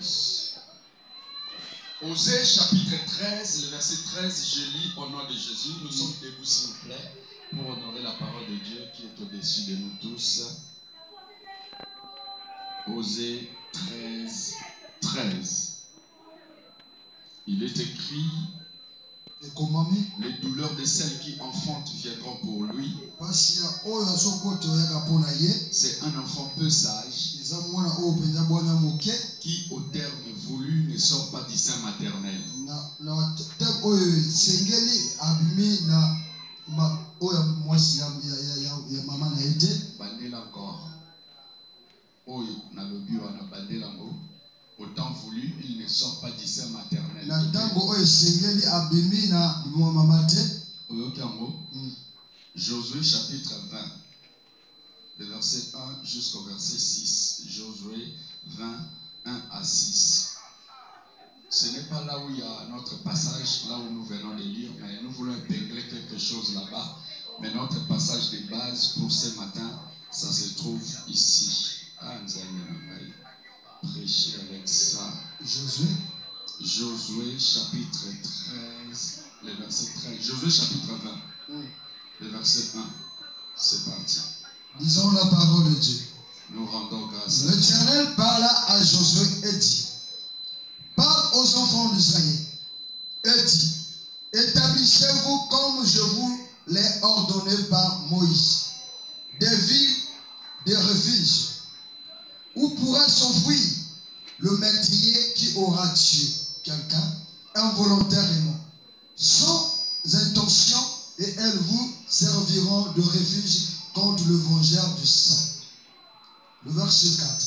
Yes. Osée chapitre 13, le verset 13, je lis au nom de Jésus. Nous sommes debout s'il vous plaît pour honorer la parole de Dieu qui est au-dessus de nous tous. Osée 13, 13. Il est écrit: les douleurs de celles qui enfantent viendront pour lui. C'est un enfant peu sage qui, au terme voulu, ne sort pas du sein maternel. Bandela encore. Au temps voulu, il ne sort pas du sein maternel. Josué chapitre 20, le verset 1 jusqu'au verset 6. Josué 20, 1 à 6. Ce n'est pas là où il y a notre passage, là où nous venons de lire, mais nous voulons épingler quelque chose là-bas. Mais notre passage de base pour ce matin, ça se trouve ici. Prêcher avec ça. Josué chapitre 13, le verset 13. Josué chapitre 20, le verset 1. C'est parti. Disons la parole de Dieu. Nous rendons grâce. L'Éternel parla à Josué et dit: parle aux enfants d'Israël et dit: établissez-vous comme je vous l'ai ordonné par Moïse, des villes, des refuges, où pourra s'enfuir le meurtrier qui aura tué quelqu'un involontairement, sans intention, et elles vous serviront de refuge contre le vengeur du sang. Le verset 4.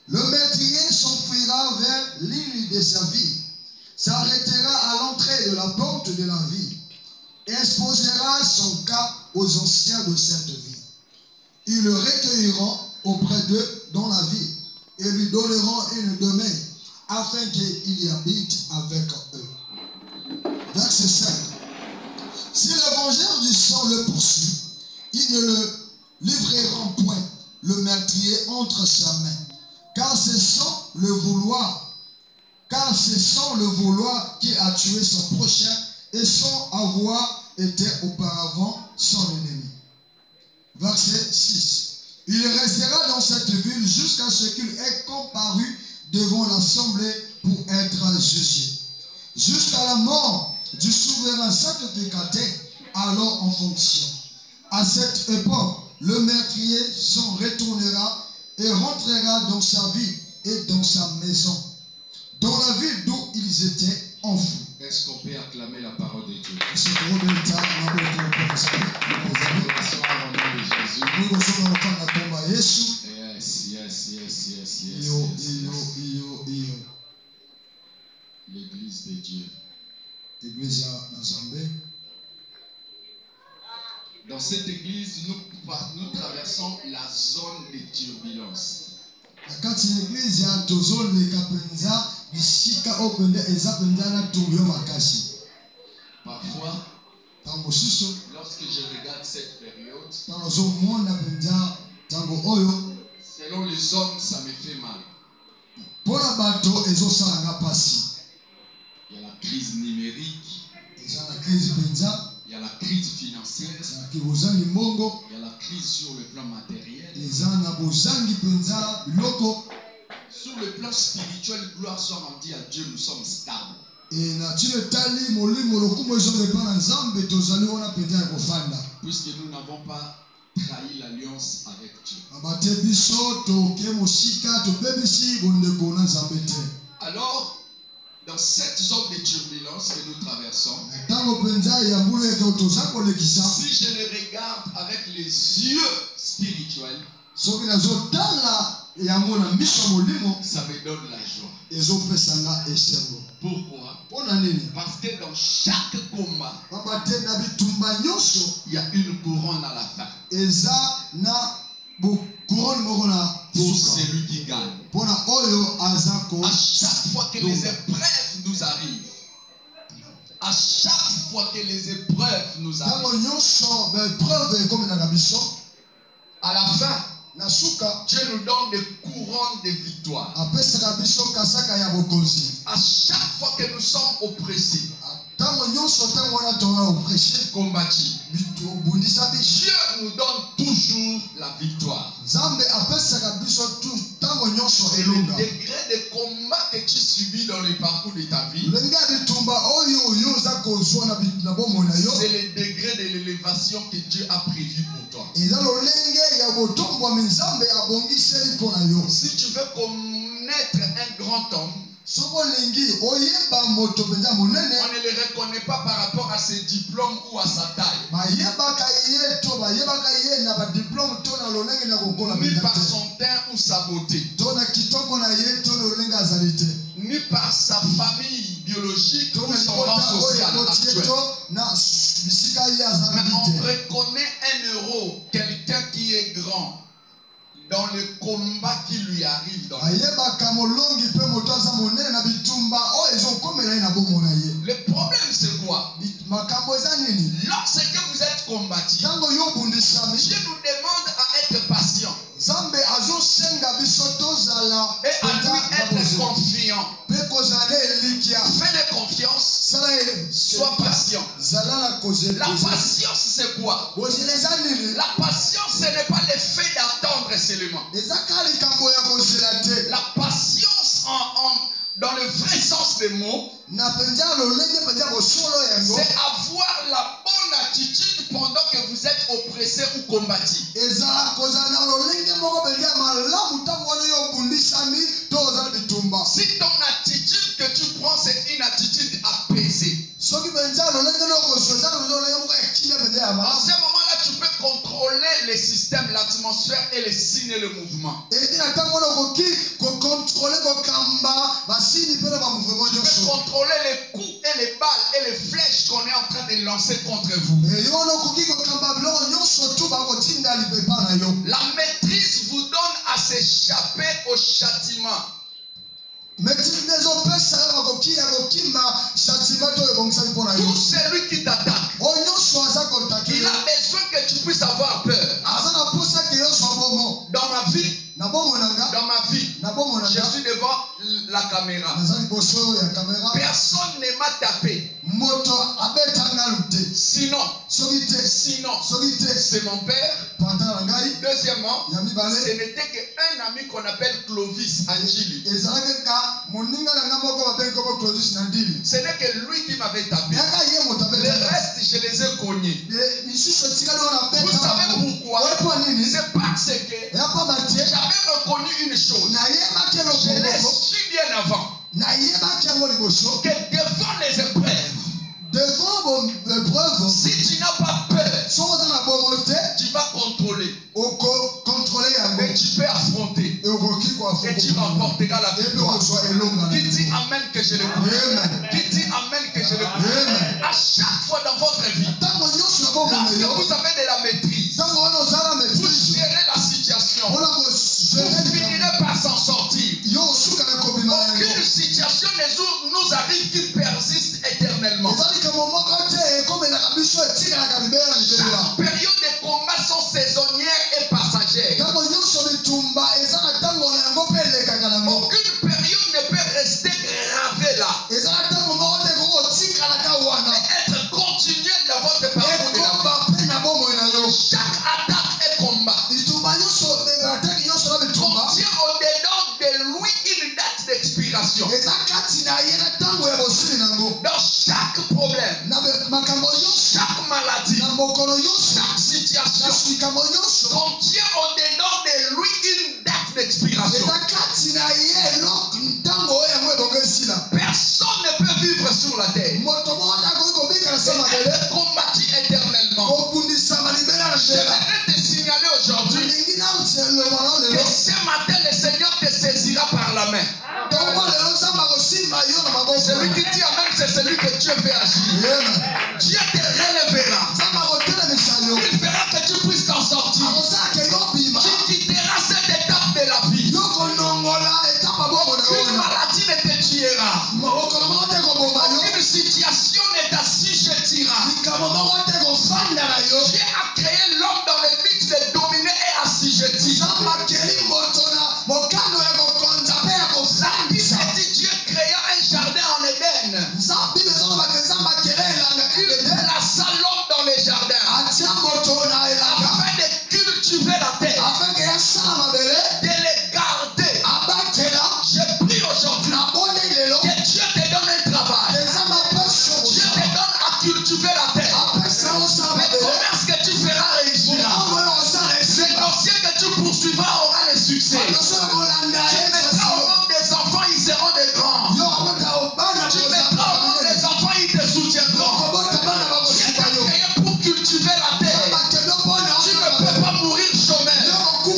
Le meurtrier s'enfuira vers l'île de sa ville, s'arrêtera à l'entrée de la porte de la ville, et exposera son cas aux anciens de cette ville. Ils le recueilleront auprès d'eux dans la ville, et lui donneront une demeure, afin qu'il y habite avec eux. Verset 5. Si le vengeur du sang le poursuit, ils ne le livreront point le meurtrier entre sa main, car c'est sans le vouloir qui a tué son prochain et sans avoir été auparavant son ennemi. Verset 6. Il restera dans cette ville jusqu'à ce qu'il ait comparu devant l'assemblée pour être jugé, jusqu'à la mort du souverain sacrificateur, alors en fonction. À cette époque, le meurtrier s'en retournera et rentrera dans sa ville et dans sa maison, dans la ville d'où ils étaient enfouis. Est-ce qu'on peut acclamer la parole de Dieu? Yes. L'église de Dieu. Dans cette église, nous traversons la zone de turbulence. Parfois, lorsque je regarde cette période, selon les hommes, ça me fait mal. Il y a la crise numérique, il y a la crise financière, il y a la crise sur le plan matériel. Sur le plan spirituel, gloire soit rendue à Dieu, nous sommes stables. Puisque nous n'avons pas trahi l'alliance avec Dieu. Alors, dans cette zone de turbulence que nous traversons, si je le regarde avec les yeux spirituels, ça me donne la joie. Pourquoi? Parce que dans chaque combat, il y a une couronne à la fin. Pour celui qui gagne. À chaque fois que les épreuves nous arrivent, à chaque fois que les épreuves nous arrivent, à la fin, Dieu nous donne des couronnes couronne de victoire. apesaka biso kasaka ya bokonzi. À chaque fois que nous sommes oppressés, Ntango nyonso ntango wana toza oppressé combattus, obundisa biso. Dieu nous donne toujours la victoire. Nzambe apesaka biso ntango nyonso Et elonga. le degré de combat que tu subis dans le parcours de ta vie, Lenge ya bitumba oyo oza kozwa na bomoi na yo, c'est le degré de l'élévation que Dieu a prévu pour toi. eza lolenge ya botombwami Nzambe abongiseli mpo na yo. Si tu veux connaître un grand homme, Soki olingi oyeba moto mpenza monene, on ne le reconnaît pas par rapport à ses diplômes ou à sa taille, bayebaka ye to bayebaka ye na badiplome to na lolenge na kokola ni mpenza par te, son teint ou sa beauté, to na kitoko na ye to na lolenge azali te, ni par sa famille biologique to ou na son rang libota oyo social ekoti ye actuel. to na bisika ye Mais azali on te. reconnaît un héros, quelqu'un qui est grand, dans le combat qui lui arrive dans la vie. Ayebaka molongi mpe moto aza monene na bitumba oyo ezokomela ye na bomoi na ye. Le problème c'est quoi? Makambo eza nini? Lorsque vous êtes combattu, Ntango yo obundisami, Dieu nous demande à être patient Nzambe azosenga biso tozala et à lui être mpenza confiant. mpe kozala na elikya. Fais de confiance, Sala sois patient. zala na kozela. La patience c'est quoi? Kozela eza nini? La patience ce n'est pas le fait d'attendre seulement. Eza kaka likambo ya kozela te. La patience dans le vrai sens des mots, Na mpenza lolenge mpenza bosolo yango, c'est avoir la bonne attitude pendant que vous êtes oppressé ou combattu. ezala kozala na lolenge moko mpenza ya malamu ntango wana yo obundisami to ozala bitumba. Si ton attitude que tu prends, c'est une attitude apaisée, Soki mpenza lolenge lokozwa eza lolenge moko ya kimia mpenza ya en malamu. ce moment-là, tu peux contrôler les systèmes, l'atmosphère et les signes et le mouvement. Edi na ntango wana okoki kokontrole kokamba basini mpe na bamouvement Tu peux nyonso. contrôler les coups et les balles et les flèches qu'on est en train de lancer contre vous. Yo wana okoki kokamba biloko nyonso tu bakotinda lipepa na yo. La maîtrise vous donne à s'échapper au châtiment. Maîtrise ezopesa yo bakoki ya kokimba châtiment oyo ebongisami mpo na yo. Tout celui qui t'attaque, Oyo nyonso aza kontake il yo, a besoin que tu puisses avoir peur. aza na mposa ke nyonso abongo. Dans ma vie, Na bomoi na nga, dans ma vie, na bomoi na je nga, suis devant la caméra. naza liboso ya kamera. Personne ne m'a tapé. Moto abetanga te. Sinon, Soki te, sinon, soki te, c'est mon père. pantala na ngai Deuxièmement, ya ce mibale n'était qu'un ami qu'on appelle Clovis Angili. ezalaki ka moninga na nga moko babengi koko Clovis na ndili. Ce n'est que lui qui m'avait tapé. Yaka ye moto Le abetanga. reste, je les ai cognés. Misusu etikali wana Vous savez pourquoi? oyepo nini? C'est parce que Yapamba te j'avais reconnu une chose. nayebaki Je eloko l'ai moko, su bien avant. nayebaki yango liboso. Que devant les épreuves, Devant épreuve, si tu n'as pas peur, soki oza na bongo te, tu vas contrôler. okokontrole yango Et tu peux affronter. okoki Et tu remporteras la epe victoire. kozwa elonga na Qui dit yango. Amen que je le prie? Amen. Qui dit Amen que je le prie? Amen. À chaque fois dans votre vie, Ntango nyonso na bongo na lorsque yo, vous avez de la maîtrise, ntango wana ozala vous maîtrise, gérez la situation. mpona Vous kogere finirez par s'en sortir. yo osuka na kobima na Aucune yango. situation nous arrive qui persiste éternellement. Eza likambo moko te ekomelaka biso etikalaka libela na libela. Chaque période de combat sont saisonnières et passagères. Ntango nyonso bitumba eza na ntango na yango mpe elekaka nango. Aucune période ne peut rester gravée là. Eza na ntango moko te kokotikalaka wana. Être continuel dans votre parcours de la vie. Ekomba mpe na bomoi na yo. Chaque attaque et combat Bitumba nyonso ataki nyonso na bitumba contient au-dedans de lui une date d'expiration. eza kati na ye na ntango ya bosili nango. Dans chaque problème, Na makambo nyonso, chaque maladie, na mokolo nyonso, chaque na situation likambo nyonso contient au-dedans de lui une date d'expiration. eza kati na ye eloko ntango oyo yango ebongo esila. Personne ne peut vivre sur la terre Moto moko te akoki kobika na se et mabele être combattu éternellement. kobundisama libela na libela. J'aimerais te signaler aujourd'hui Nalingi naotelobalo que lelo ce matin le Seigneur te saisira par la main. tongo lelo nzambe akosimba yo na maboko. Celui qui dit Amen, c'est celui que Dieu fait agir. Amen. Dieu te relèvera. Nzambe akotelemisa yo Il fera que tu puisses t'en sortir. akosalaka yo bima Tu quitteras cette étape de la vie. yo konongola eta maboko na yo Aucune wana. maladie ne te tuera. Mokolo moko te koboma yo, Aucune situation ne t'assujettira. likambo moko te kofanda na yo. Dieu a créé l'homme dans le but de dominer et assujettir. Nzambe akeli moto na mokano ya mettras au monde des enfants, ils seront des grands. Tu mettras au monde des enfants, ils te soutiendront. Dieu t'a créé pour cultiver la terre. Tu ne peux pas mourir chômeur. Le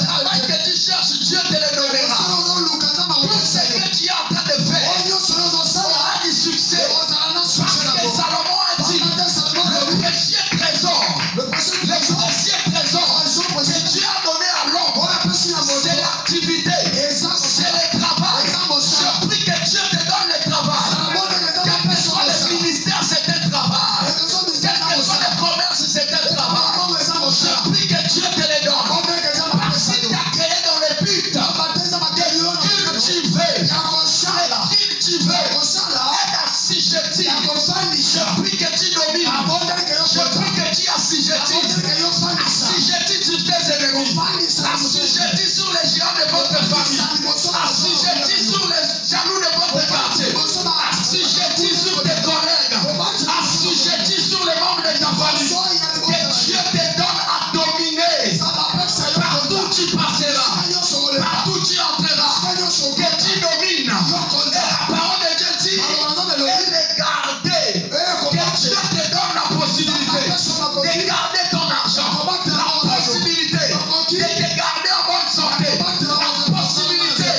travail que tu cherches, Dieu te le donnera. Tout ce que tu es en train de faire aura du succès. Parce que Salomon a dit, le précieux trésor que Dieu a donné à l'homme, c'est l'activité, c'est le travail. Je prie que Dieu te donne le travail. Quel que soit le ministère, c'est un travail. Quel que soit le commerce, c'est un travail. Je prie que Dieu te le donne. Parce qu'il t'a créé dans le but de cultiver être assujetti. Je prie que tu domines. Je prie que tu assujettis. Assujettis sur tes ennemis. Assujettis sur les géants de votre famille. Assujettis sur les jaloux de votre quartier. Assujettis sur tes collègues. Assujettis sur les membres de ta famille. Que Dieu te donne à dominer. Partout tu passeras. Partout tu entreras. Que tu domines. Et la parole de Dieu dit, et de garder. Que Dieu te donne la possibilité de garder ton argent. La possibilité de te garder en bonne santé. La possibilité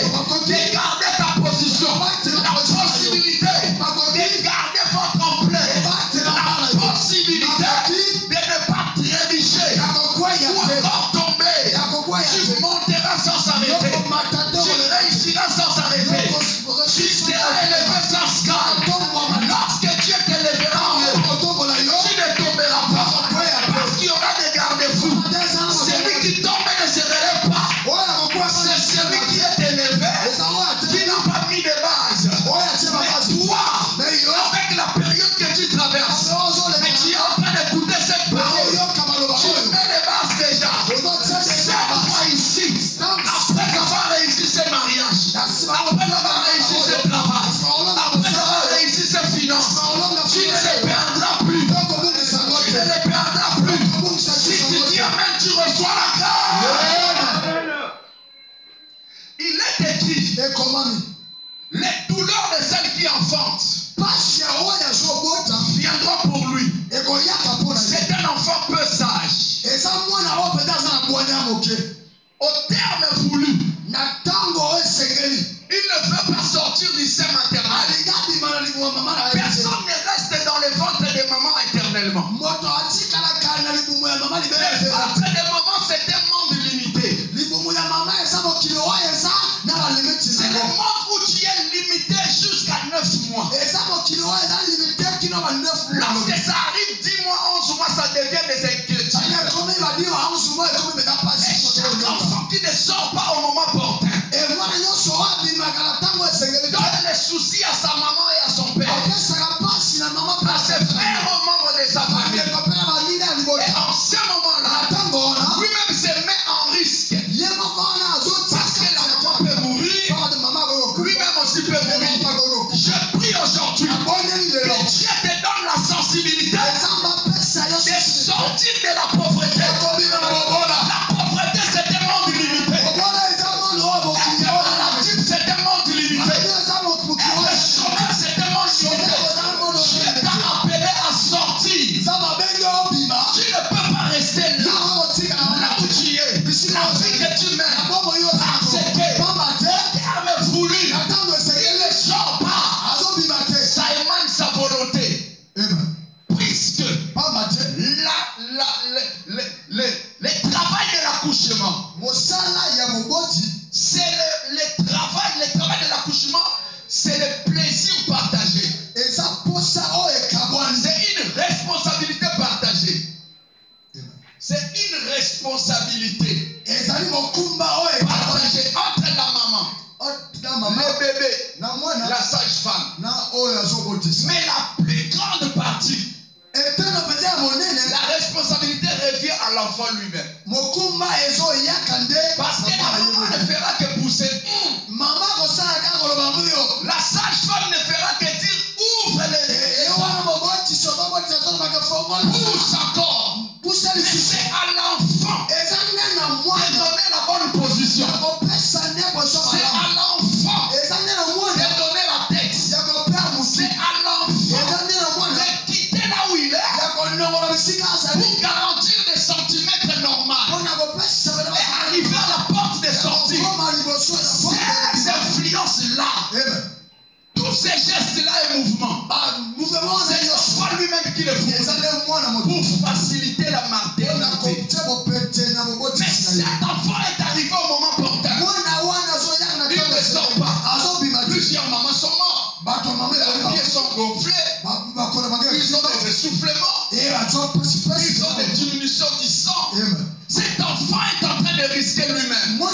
de garder ta position. La possibilité de garder votre emploi. La possibilité de ne pas trébucher ou encore tomber. Tu monteras sans s'arrêter. Tu réussiras sans s'arrêter. Tu seras élevé sans scandale. Lorsque Dieu t'élèvera en haut, tu ne tomberas pas. Parce qu'il y aura des garde-fous. Celui qui tombe ne se relève pas. C'est celui qui est élevé, qui n'a pas mis de base. Mais toi, avec la période que tu traverses, mais tu es en train d'écouter cette parole, tu mets les bases déjà. Cette fois ici, après avoir réussi ce mariage, après avoir réussi ce travail, après avoir réussi ces finances, tu ne les perdras plus. Tu ne les perdras plus. Si tu dis amen, tu reçois la grâce. Il est écrit, les douleurs de celle qui enfante viendront pour lui. C'est un enfant peu sage. Au terme voulu, il ne veut pas sortir du sein maternel. Personne ne reste dans le ventre de maman éternellement. Le ventre de maman, c'est un monde limité. C'est le monde où tu es limité jusqu'à 9 mois. Lorsque ça arrive 10 mois, 11 mois, ça devient des inquiétudes. Et chaque enfant qui ne sort pas au moment opportun donne les soucis à sa maman et à son père, à ses frères, aux membres de sa famille. Et en ce moment-là, lui-même se met en risque. Parce que la maman peut mourir, lui-même aussi peut mourir. Je prie aujourd'hui mouvements. C'est pas lui-même qui les fournit pour faciliter la maternité. Mais cet enfant est arrivé au moment portant. Il ne sort pas. Plusieurs mamans sont mortes. Leurs pieds sont gonflés. Ils ont des essoufflements. Ils ont des diminutions du sang. Cet enfant est en train de risquer lui-même. Il ne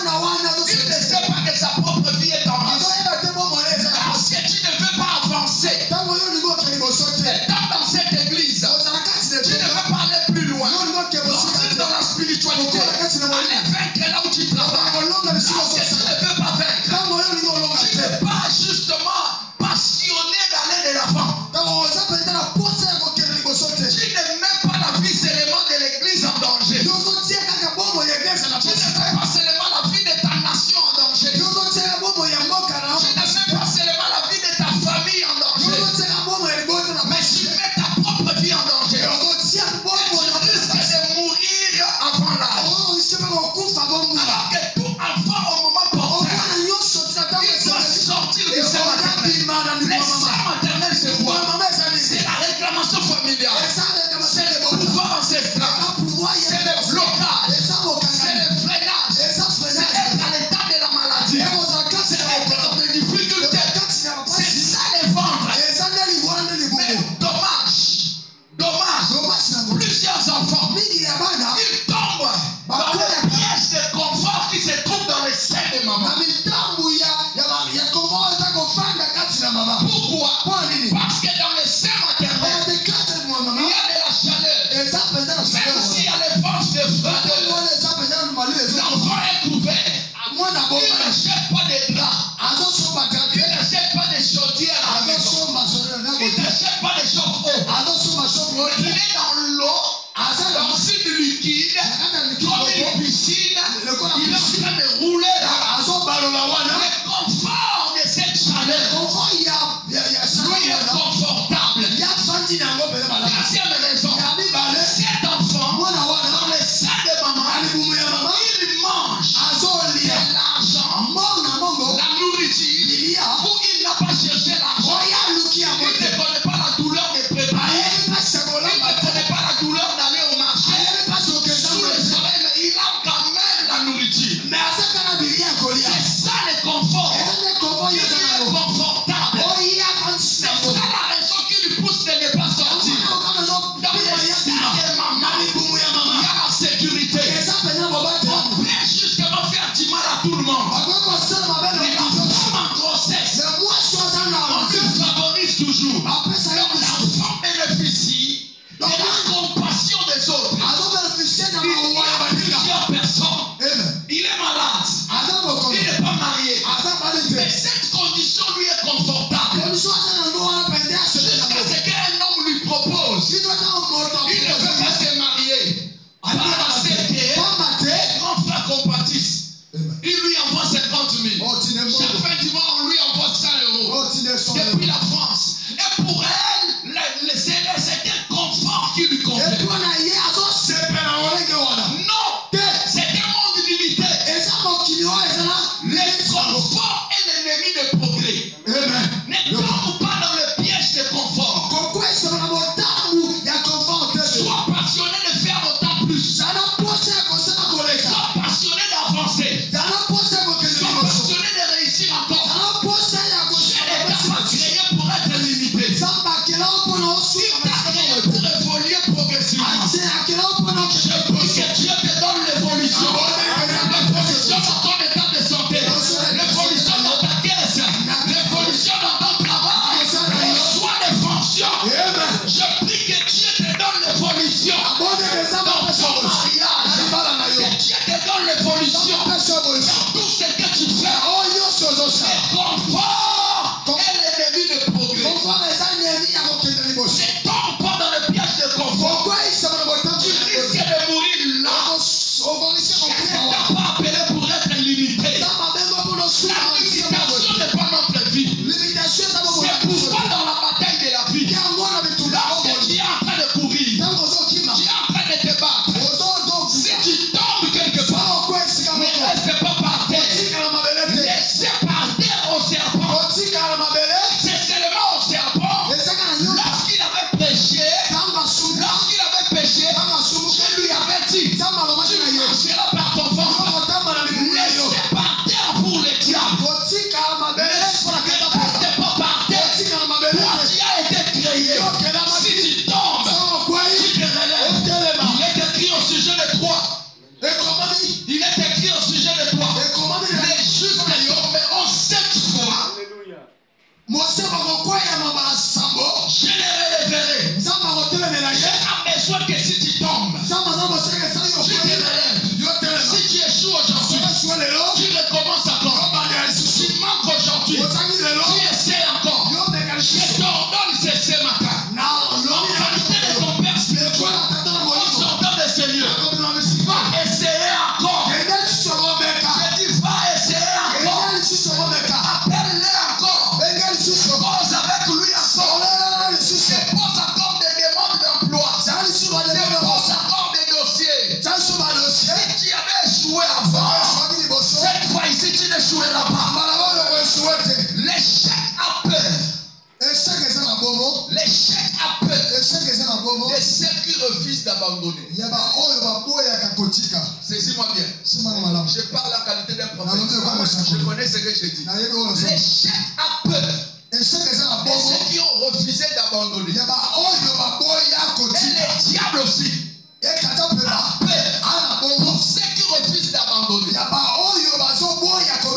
sait pas que sa propre vie est en risque. Parce que tu ne veux pas avancer. Et dans cette église, tu ne veux pas aller plus loin. Rentrer dans la spiritualité. Aller vaincre là où tu travailles. Parce que tu ne veux pas vaincre. Tu n'es pas justement passionné d'aller de l'avant. Tu ne mets pas la vie seulement de l'église en danger. Tu ne mets pas seulement la vie de ta nation en danger. Tu ne mets pas seulement la vie de ta famille en danger. Mais tu mets ta propre vie en danger. Et tu risques de mourir avant l'âge. Alors que tout enfant au moment portant, il doit sortir du sein maternel. Les seins maternels se voient. C'est la réclamation familiale. C'est le pouvoir ancestral. C'est le blocage. C'est le freinage. C'est être à l'état de la maladie. C'est être dans des difficultés. C'est ça les vendre. Mais dommage. Plusieurs enfants, ils tombent dans le piège de confort qui se trouve dans les seins de maman. Pourquoi? Parce que dans les seins maternels, il y a de la chaleur. Mais aussi il y a les forces de froideur. L'enfant est couvert. Il ne jette pas des draps. Il ne jette pas des chaudières à la maison. Il ne jette pas des chauffe-eau. Il est dans l'eau, dans une liquide, comme une piscine. Il est en train de rouler là. Le confort de cette chaleur, lui est confortable. Deuxième raison, cet enfant, dans les seins de maman, il mange de l'argent, la nourriture, où il n'a pas cherché l'argent. Il ne connaît pas la douleur de préparer. Il ne connaît pas la douleur d'aller au marché sous le soleil, mais il a quand même la nourriture. C'est ça le confort. Il est confortable. C'est ça la raison qui lui pousse de ne pas sortir. Dans les seins de maman, il y a la sécurité. On peut justement faire du mal à tout le monde. Mais la femme en grossesse, on lui favorise toujours. Donc l'enfant bénéficie de la compassion des autres. Il y a plusieurs personnes. Il est malade. Il n'est pas marié. Mais cette condition lui est confortable. Jusqu'à ce qu'un homme lui propose. Il ne veut pas se marier. Par accepter, grand frère compatisse. Il lui envoie 50 000. Chaque fin du mois, on lui envoie 100 € depuis la France. Et pour elle, c'est un confort qui lui convient. Non, c'est un monde limité. Le confort est l'ennemi du progrès. Ne tombe pas dans le piège de confort. Sois passionné de faire autant plus. Sois passionné d'avancer. Sois passionné de réussir en Je les relèverai. J'ai besoin que si tu tombes, je te relève. Si tu échoues aujourd'hui, tu recommences encore. Tu manques aujourd'hui, tu essaies encore. Je t'ordonne ce matin. En qualité de ton Père spirituel, on s'ordonne de ce lieu. Va essayer encore. Je dis va essayer encore. Appelle-le encore. Pose avec lui encore. Dépose encore des demandes d'emploi. Dépose encore des dossiers. Si tu avais échoué avant, cette fois ici tu n'échoueras pas. L'échec a peur. L'échec a peur de ceux qui refusent d'abandonner. Saisis-moi bien. Je parle en qualité d'un prophète. Je connais ce que je dis. L'échec a peur de ceux qui ont refusé d'abandonner. Et le diable aussi a peur pour ceux qui refusent d'abandonner.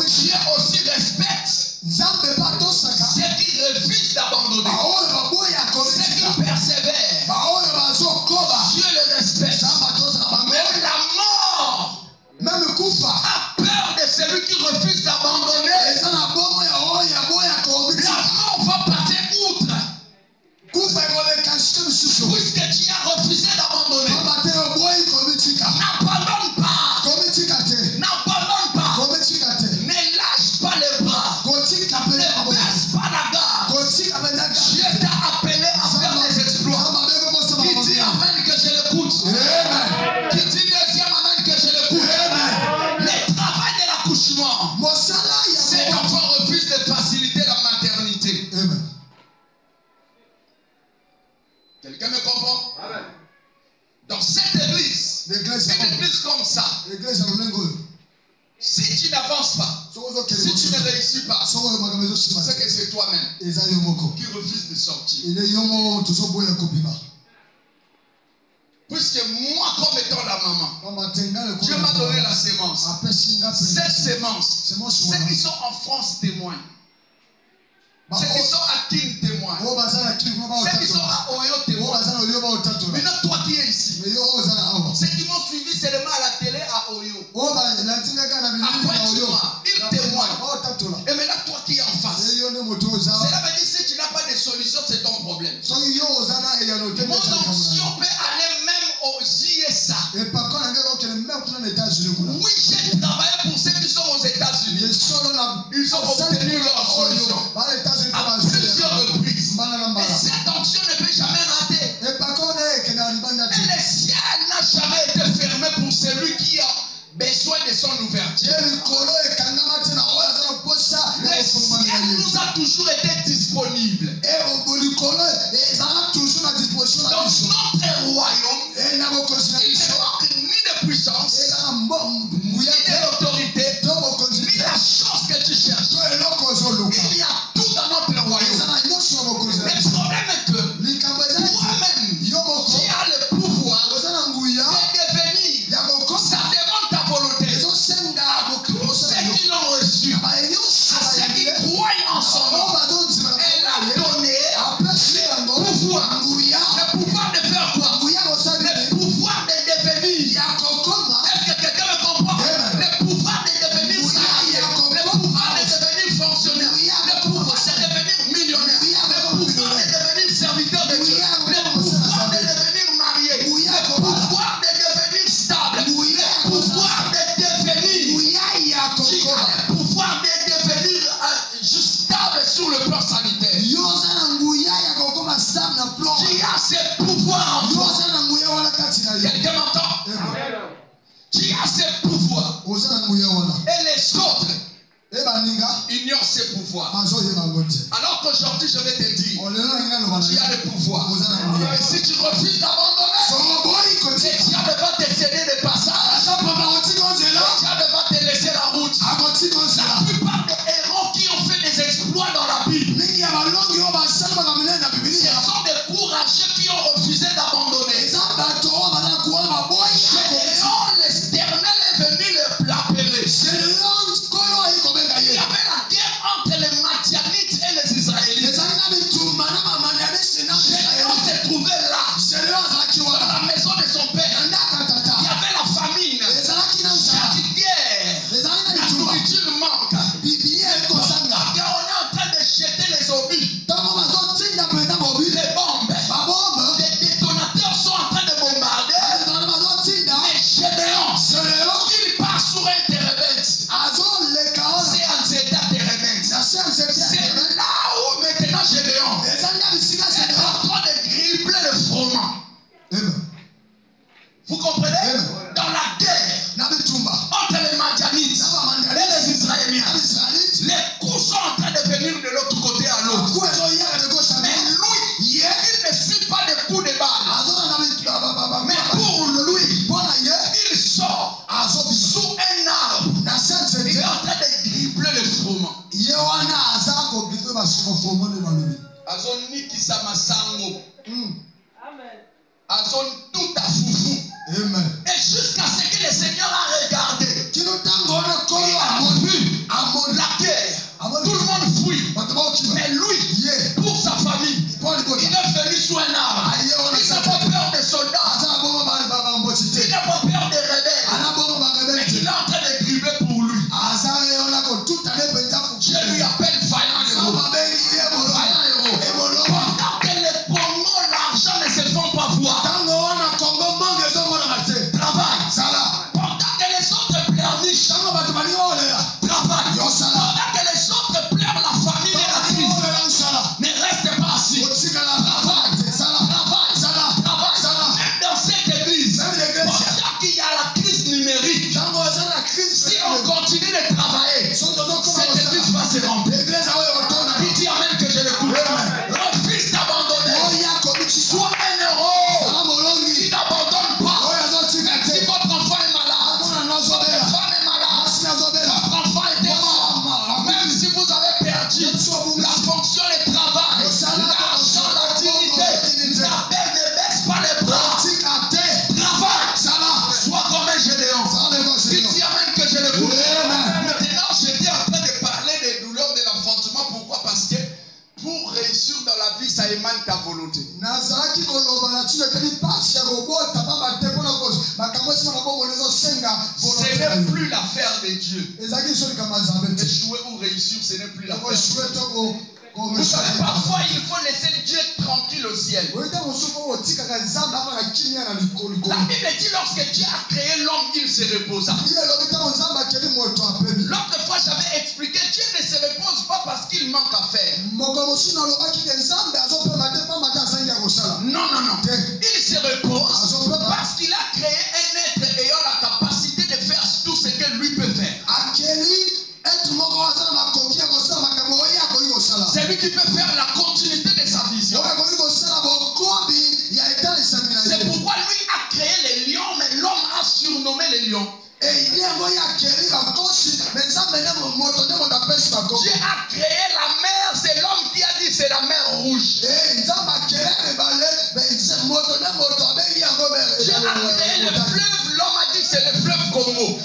Dieu aussi respecte ceux qui refusent d'abandonner. Ceux qui persévèrent. Dieu le respecte. Mais la mort a peur de celui qui refuse d'abandonner. La mort va passer outre. Puisque tu as refusé d'abandonner. N'abandonne pas. N'abandonne pas. Ne lâche pas les bras. Ne baisse pas la garde. Dieu t'a appelé à faire des exploits. Qui dit amen que je l'écoute. Qui dit deuxième amen que je l'écoute. Le travail de l'accouchement. Cet enfant refuse de faciliter la maternité. Quelqu'un me comprend? Dans cette église, une église comme ça, si tu n'avances pas, si tu ne réussis pas, c'est que c'est toi-même qui refuse de sortir. Puisque moi, comme étant la maman, Dieu m'a donné la sémence. Cette sémence, ceux qui sont en France témoignent. Ceux qui sont à Kin témoignent. Ceux qui sont à Oyo témoignent. Maintenant, toi qui es ici, ceux qui m'ont suivi seulement à la télé à Oyo, après toi, ils témoignent. Et maintenant, toi qui es en face, cela veut dire si tu n'as pas de solution, c'est ton problème. Mon onction peut aller même aux USA. Oui, j'ai travaillé pour ceux qui sont aux États-Unis. Ils ont obtenu leur solution à plusieurs reprises. Et cette onction ne peut jamais rater. Et le ciel n'a jamais été fermé pour celui qui a besoin de son ouverture. Le ciel nous a toujours été disponible. Dans notre royaume, il ne manque ni de puissance, ni de l'autorité, ni la chose que tu cherches. Il y a tout dans notre royaume. Le problème est que toi-même, tu as le pouvoir de devenir. Ça demande ta volonté. Pour ceux qui l'ont reçu, à ceux qui croient en son nom, elle a donné le pouvoir de faire quoi? Le pouvoir de devenir. Est-ce que quelqu'un me comprend? Le pouvoir de devenir salarié, le pouvoir de devenir fonctionnaire, le pouvoir de devenir millionnaire, le pouvoir de devenir serviteur de Dieu, le pouvoir de devenir marié, le pouvoir de devenir stable, le pouvoir de devenir, tu as le pouvoir de devenir juste stable sur le plan sanitaire. Tu as ce pouvoir en toi. Quelqu'un m'entend? Tu as ce pouvoir. Et les autres ignorent ce pouvoir. Alors qu'aujourd'hui, je vais te dire, tu as le pouvoir. Et si tu refuses d'abandonner, le diable va te céder des passages. Le diable va te laisser la route. La plupart des héros qui ont fait des exploits dans la Bible, ce sont des courageux qui ont refusé d'abandonner. L'Éternel est venu l'appeler. Il y avait la guerre entre les Madianites et les Israélites. fofoma de balobi. Azoni kisama sango. Amen. Azon tout à foufou. Amen. Et jusqu'à ce que le Seigneur a regardé. Qui nous tango na kolo Il a amon. vu la guerre. Tout le monde fuit. Mais lui, pour sa famille, il est venu sur un arbre. Il n'a pas peur des soldats. Il n'a pas peur des rebelles. Mais il est en train de dribbler pour lui. Dieu lui appelle vaillant héros. Vaillant héros. Pendant que le Congo, l'argent ne se font pas voir. Travaille. Pendant que les autres pleurnichent. Travaille. Pendant que les autres pleurent la famille et la crise. Ne reste pas assis. Travaille. Même dans cette église, pendant qu'il y a la crise numérique, si on continue de travailler, cette église va se remplir. Qui dit amen que je l'écoute. Refuse d'abandonner. Sois un héros. Qui n'abandonne pas. Si votre enfant est malade, votre femme est malade, votre enfant est mort, même si vous avez perdu la fonction, le travail, l'argent, la dignité, la paix ne baisse pas les bras. Travaille. Sois comme un gédéon. Qui dit amen que je l'écoute. Maintenant, j'étais en train de parler des douleurs de l'enfantement. Pourquoi? Parce que pour réussir dans la vie, ça émane ta volonté. Ce n'est plus l'affaire de Dieu. Échouer ou réussir, ce n'est plus l'affaire de Dieu. Vous savez, parfois, il faut laisser Dieu tranquille au ciel. La Bible dit lorsque Dieu a créé l'homme, il se reposa. L'autre fois, j'avais expliqué, Dieu ne se repose pas parce qu'il manque à faire. Non. Il se repose parce qu'il a créé un être ayant la capacité de faire tout ce que lui peut faire. C'est lui qui peut faire la continuité de sa vision. C'est pourquoi lui a créé les lions, mais l'homme a surnommé les lions. Dieu a créé la mer, c'est l'homme qui a dit c'est la mer rouge. Dieu a créé le fleuve, l'homme a dit c'est le fleuve Congo.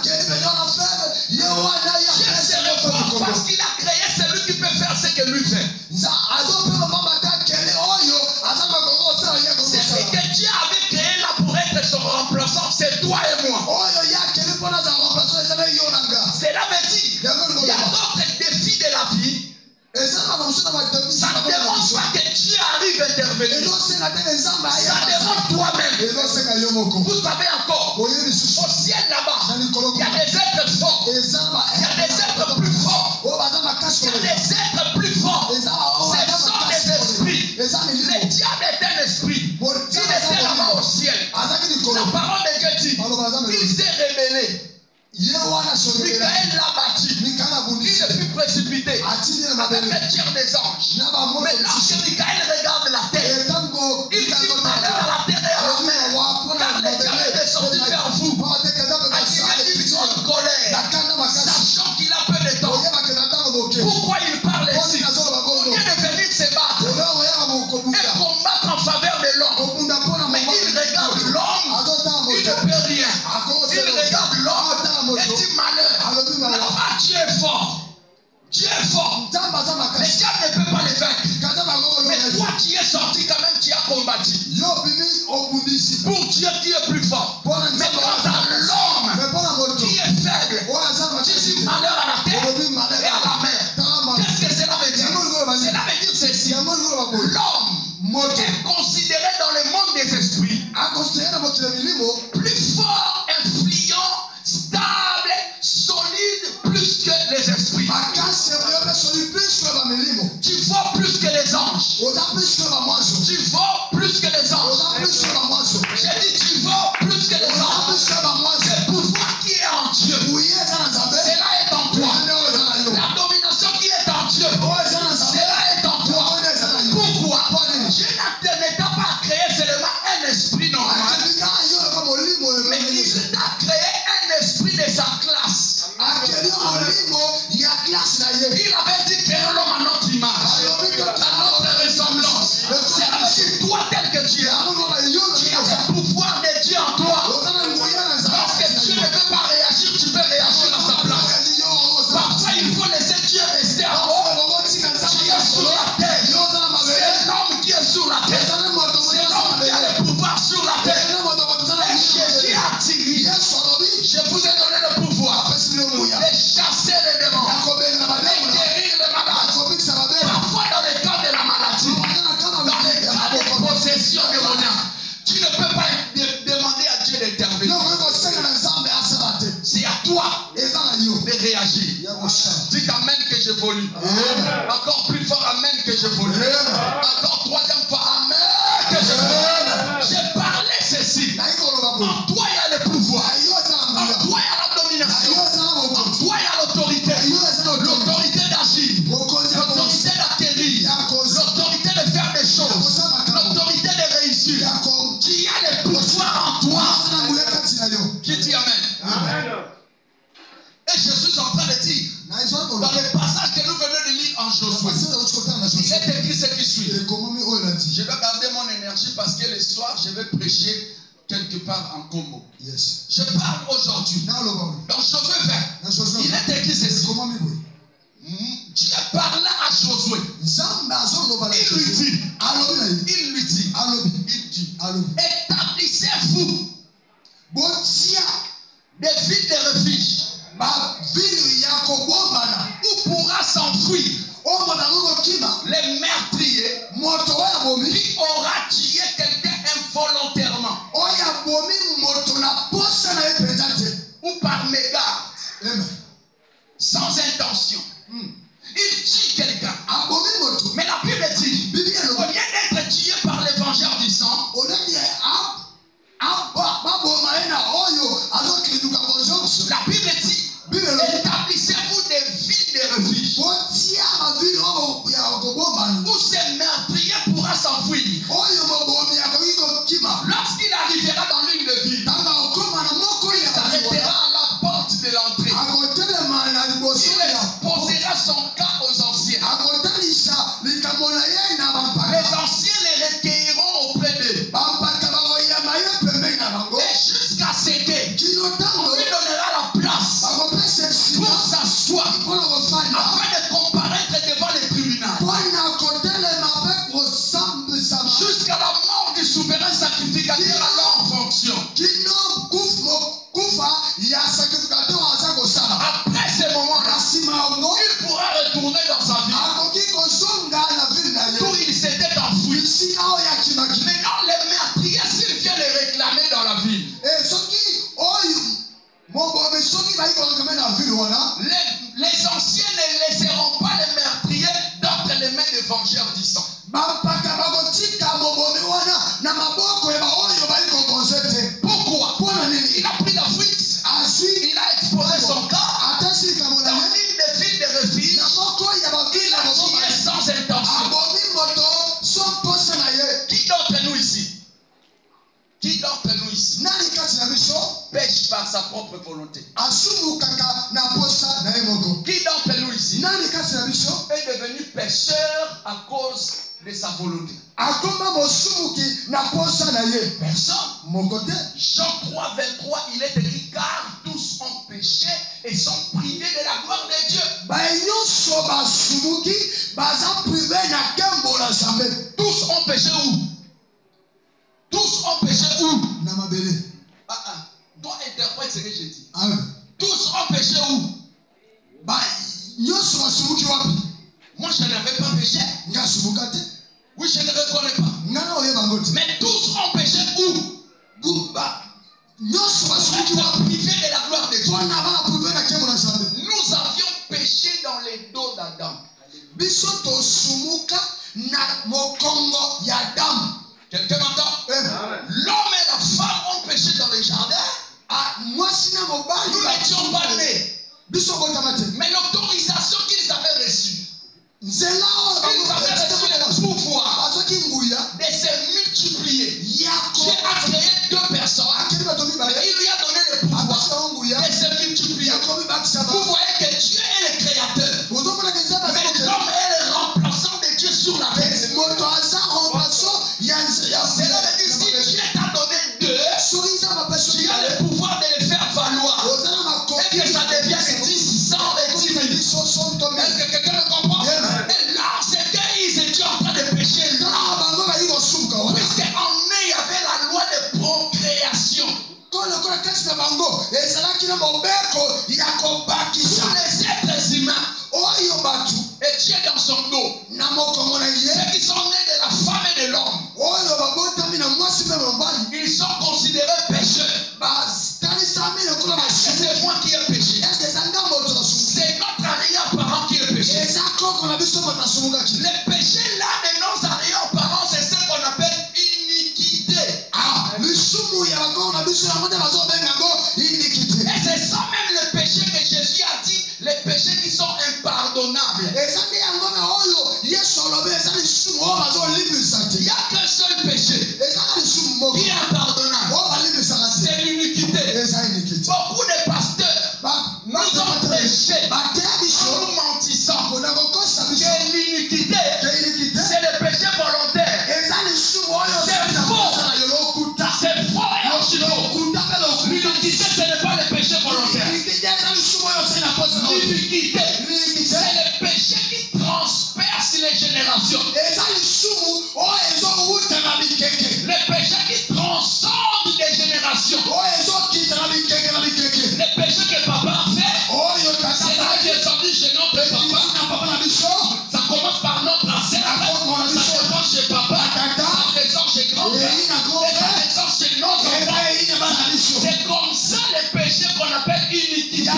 Dieu se repose parce qu'il a créé celui qui peut faire ce que lui fait. C'est que Dieu avait créé là pour être son remplaçant, c'est toi et moi. Cela veut dire il y a d'autres défis de la vie. Ça ne dérange pas que Dieu arrive à intervenir. Ça dérange toi-même. Vous savez encore, au ciel là-bas, il y a des êtres forts. Il y a des êtres plus forts. Il y a des êtres plus forts. Ce sont des esprits. Le diable est un esprit. Il était là-bas au ciel. La parole de Dieu dit, il s'est révélé. Michael l'a battu. Il ne fut précipité avec le tir des anges. Mais lorsque Michael regarde la terre, il dit malheur à la terre et à la mer, car le diable est descendu vers vous. Il dit en colère, sachant qu'il a peu de temps. Pourquoi il parle ainsi? Au lieu de venir se battre et combattre en faveur de l'homme, mais il regarde l'homme, il ne peut rien. Il regarde l'homme et dit malheur. Là-bas, Dieu est fort. Dieu est fort. Le diable ne peut pas le vaincre. Mais toi qui es sorti quand même, tu as combattu. Pour Dieu qui est plus fort. Mais quant à l'homme qui est faible, tu dis malheur à la terre et à la mer. Qu'est-ce que cela veut dire? Cela veut dire ceci. L'homme est considéré dans le monde des esprits plus fort, influent, stable, solide, plus que les esprits. Tu vaux plus que les anges. Tu vaux plus que les anges. J'ai dit tu vaux plus que les anges. Le pouvoir qui est en Dieu, cela est en toi. La domination qui est en Dieu, cela est en toi. Pourquoi? Dieu ne t'a pas créé seulement un esprit normal, mais il t'a créé un esprit de sa classe. Il avait dit créons l'homme à notre image. Dites amen que j'évolue. Encore plus fort, amen que j'évolue. Encore troisième fois, amen que j'évolue. J'ai parlé ceci. En toi, il y a le pouvoir. En toi, il y a la domination. En toi, il y a l'autorité. L'autorité d'agir. L'autorité d'acquérir. L'autorité de faire des choses. L'autorité de réussir. Qui a le pouvoir en toi. Qui dit amen. Et Jésus est en train de dire, dans le passage que nous venons de lire en Josué, il est écrit ce qui suit. Je vais garder mon énergie parce que le soir, je vais prêcher quelque part en Congo. Je parle aujourd'hui. Dans Josué 20, il est écrit ceci. Dieu parla à Josué. Il lui dit, établissez-vous des villes de refuge où pourra s'enfuir les meurtriers qui aura tué quelqu'un involontairement ou par mégarde, sans intention. Il tue quelqu'un. Mais la Bible dit, au lieu d'être tué par les vengeurs du sang, la Bible dit, établissez-vous des villes de refuge où ces meurtriers pourra s'enfuir. Lorsqu'il arrivera dans l'une de ville, il s'arrêtera à la porte de l'entrée. Il exposera son cas aux anciens. Les anciens les recueilleront auprès d'eux. Et jusqu'à ce qu'on lui donnera la place pour s'asseoir afin de comparaître devant les tribunaux. Jusqu'à la mort du souverain sacrificateur alors en fonction. Après ce moment-là, il pourra retourner dans sa vie où il s'était enfoui. Maintenant, les meurtriers, s'ils viennent les réclamer dans la ville, les anciens ne laisseront pas les meurtriers d'entre les mains des vengeurs du sang. Pourquoi? Il a pris la fuite. Il a exposé son corps dans l'une des villes de refuge. Il a tué sans intention. Qui d'entre nous ici? Qui d'entre nous ici pêche par sa propre volonté? Qui d'entre nous ici est devenu pécheur à cause de sa volonté? Personne. Jean 3, 23, il est écrit, car tous ont péché et sont privés de la gloire de Dieu. Tous ont péché où? Tous ont péché où? Toi interprète ce que j'ai dit. Tous ont péché où? Moi je n'avais pas péché. Oui, je ne reconnais pas. Mais tous ont péché où? Nous sommes privés de la gloire de Dieu. Nous avions péché dans les dos d'Adam. Quelqu'un m'entend? L'homme et la femme ont péché dans le jardin. Nous n'étions pas nés. Mais l'autorisation qu'ils avaient reçue, ils avaient reçu le pouvoir de se multiplier. Dieu a créé deux personnes. Il lui a donné le pouvoir de se multiplier. Vous voyez que Dieu est le créateur. Mais l'homme est le remplaçant de Dieu sur la terre. Cela veut dire si Dieu t'a donné deux, tu as le pouvoir de les faire valoir. Et que ça devienne 10, 100 et 10 000. Est-ce que quelqu'un le comprend? Et là, c'était ils étaient en train de pécher là. Puisque en eux, il y avait la loi de procréation. Tous les êtres humains, et Dieu dans son dos, ceux qui sont nés de la femme et de l'homme, ils sont considérés pécheurs. C'est moi qui ai péché. C'est notre alliance Les péchés là de nos arrière-parents, c'est ce qu'on appelle iniquité. Et c'est ça même le péché que Jésus a dit, les péchés qui sont impardonnables. Il n'y a qu'un seul péché qui est impardonnable. C'est l'iniquité. Beaucoup de pasteurs nous ont prêché en nous mentissant que l'iniquité, c'est le péché volontaire. C'est faux. C'est faux et archi-faux. L'iniquité, ce n'est pas le péché volontaire. L'iniquité, c'est le péché qui transperce les générations. Le péché qui transcende des générations. Le péché que papa a fait, c'est là qui est sorti chez notre papa. Ça commence par notre ancêtre. Ça commence chez papa. Ça descend chez grand-père. Et ça descend chez nos enfants. C'est comme ça le péché qu'on appelle iniquité.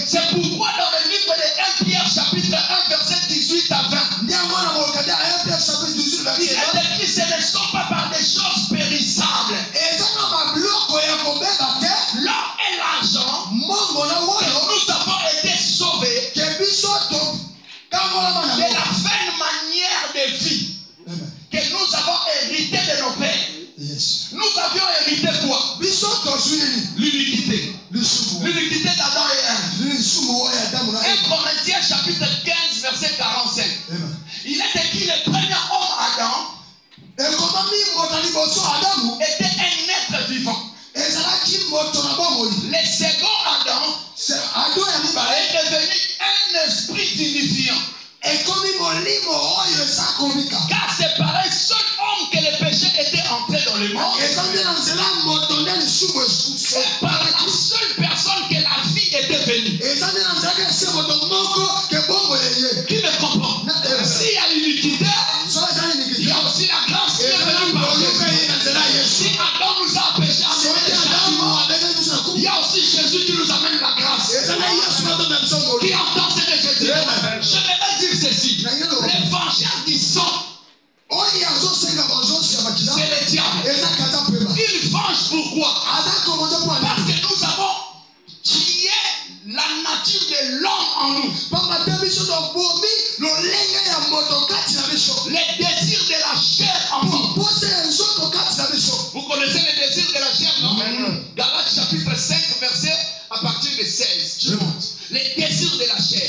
C'est pourquoi dans le livre de 1 Pierre chapitre 1 verset 18 à 20, il est écrit, ce ne sont pas par des choses périssables. L'or et l'argent, nous avons été sauvés de la vaine manière de vie que nous avons hérité de nos pères. Nous avions hérité quoi? L'iniquité. L'iniquité d'Adam et Ève. 1 Corinthiens chapitre 15 verset 45. Il est écrit, le premier homme Adam était un être vivant. Le second Adam est devenu un esprit vivifiant. Car c'est par un seul homme que le péché était entré dans le monde. Et par la seule personne que la vie était venue. Qui me comprend? S'il y a l'iniquité, il y a aussi la grâce qui est venue par Jésus. Si Adam nous a péché, il y a aussi Jésus qui nous amène la grâce. Qui entend ce que je dis? Je vais dire ceci. L'évangile du sang, c'est le diable. Il venge pourquoi? Parce que nous avons tué la nature de l'homme en nous. Les désirs de la chair en nous. Vous connaissez les désirs de la chair, non? Galates chapitre 5 verset à partir de 16. Je monte. Les désirs de la chair.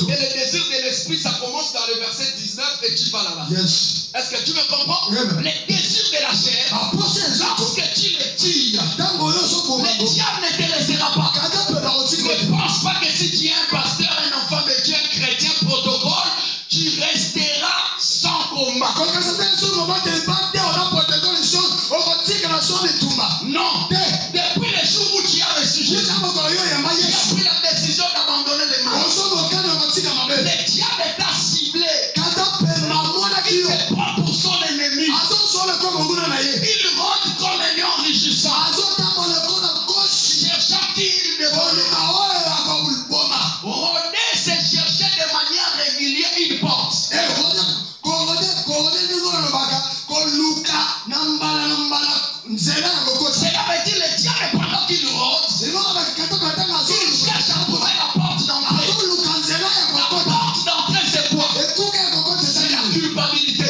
Et les désirs de l'esprit, ça commence dans le verset 19 et tu vas là-bas. Est-ce que tu me comprends? Les désirs de la chair, lorsque tu les tires, le diable ne te laissera pas. Ne pense pas que si tu es un pasteur, un enfant de Dieu, un chrétien, protocole, tu resteras sans combat. Non. Depuis le jour où tu as reçu Jésus, tu as pris la décision d'abandonner les mains. Le diable t'a ciblé. Il te prend pour son ennemi. Il rôde comme un lion enrichissant. Cherchant qui il devrait. Rôder, c'est chercher de manière régulière une porte. Cela veut dire le diable pendant qu'il rôde, il cherche à trouver la porte d'entrée. La porte d'entrée c'est quoi? C'est la culpabilité.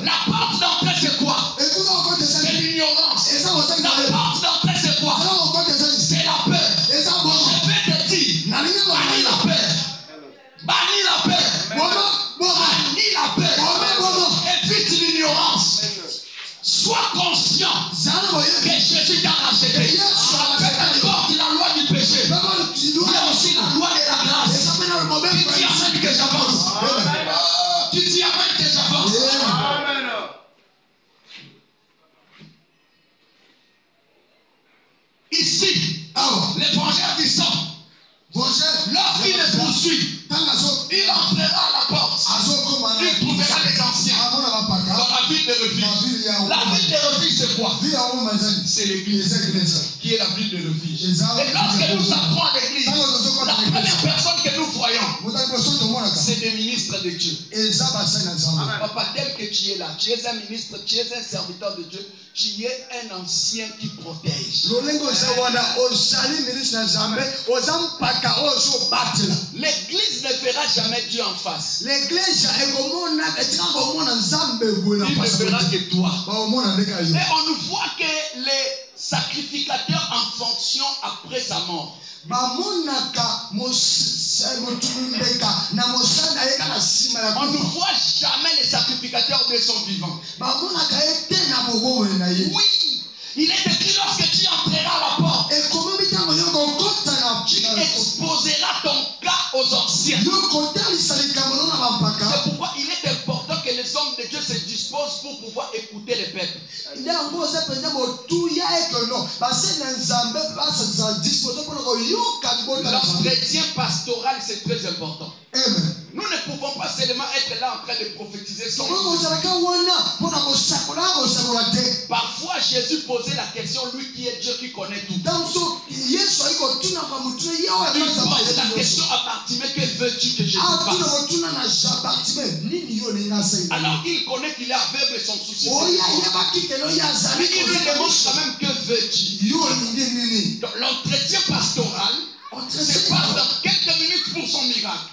La porte d'entrée c'est quoi? C'est l'ignorance. La porte d'entrée c'est quoi? C'est la peur. Je vais te dire, bannis la peur. Bannis la peur. Bannis la peur. Évite l'ignorance. Sois conscient que Jésus t'a racheté. Peu importe la loi du péché, il y a aussi la loi de la grâce. Tu dis amen que j'avance. Tu dis amen que j'avance. Ici, l'évangile du sang, lorsqu'il le poursuit, il entrera à la porte. Il trouvera les anciens dans la ville de refuge. La ville de refuge, c'est quoi? C'est l'église qui est la ville de refuge. Et lorsque nous entrons à l'église, la première personne que c'est des ministres de Dieu. Papa, tel que tu es là, tu es un ministre, tu es un serviteur de Dieu, tu es un ancien qui protège. L'église ne verra jamais Dieu en face. L'église Il ne verra que toi. Et on nous voit que les sacrificateurs en fonction après sa mort. On ne voit jamais les sacrificateurs de son vivant. Oui, il est écrit lorsque tu entreras à la porte, tu exposeras ton cas aux anciens. C'est pourquoi il est important que les hommes de Dieu se disposent pour pouvoir écouter les peuples. L'entretien pastoral, c'est très important. Amen. Nous ne pouvons pas seulement être là en train de prophétiser sans. Parfois, Jésus posait la question, lui qui est Dieu qui connaît tout. Il pose la question à Bartimée, que veux-tu que je te fasse? Alors qu'il connaît qu'il est aveugle et son souci. Mais il lui demande quand même, que veux-tu? Donc l'entretien pastoral se passe dans quelques minutes pour son miracle.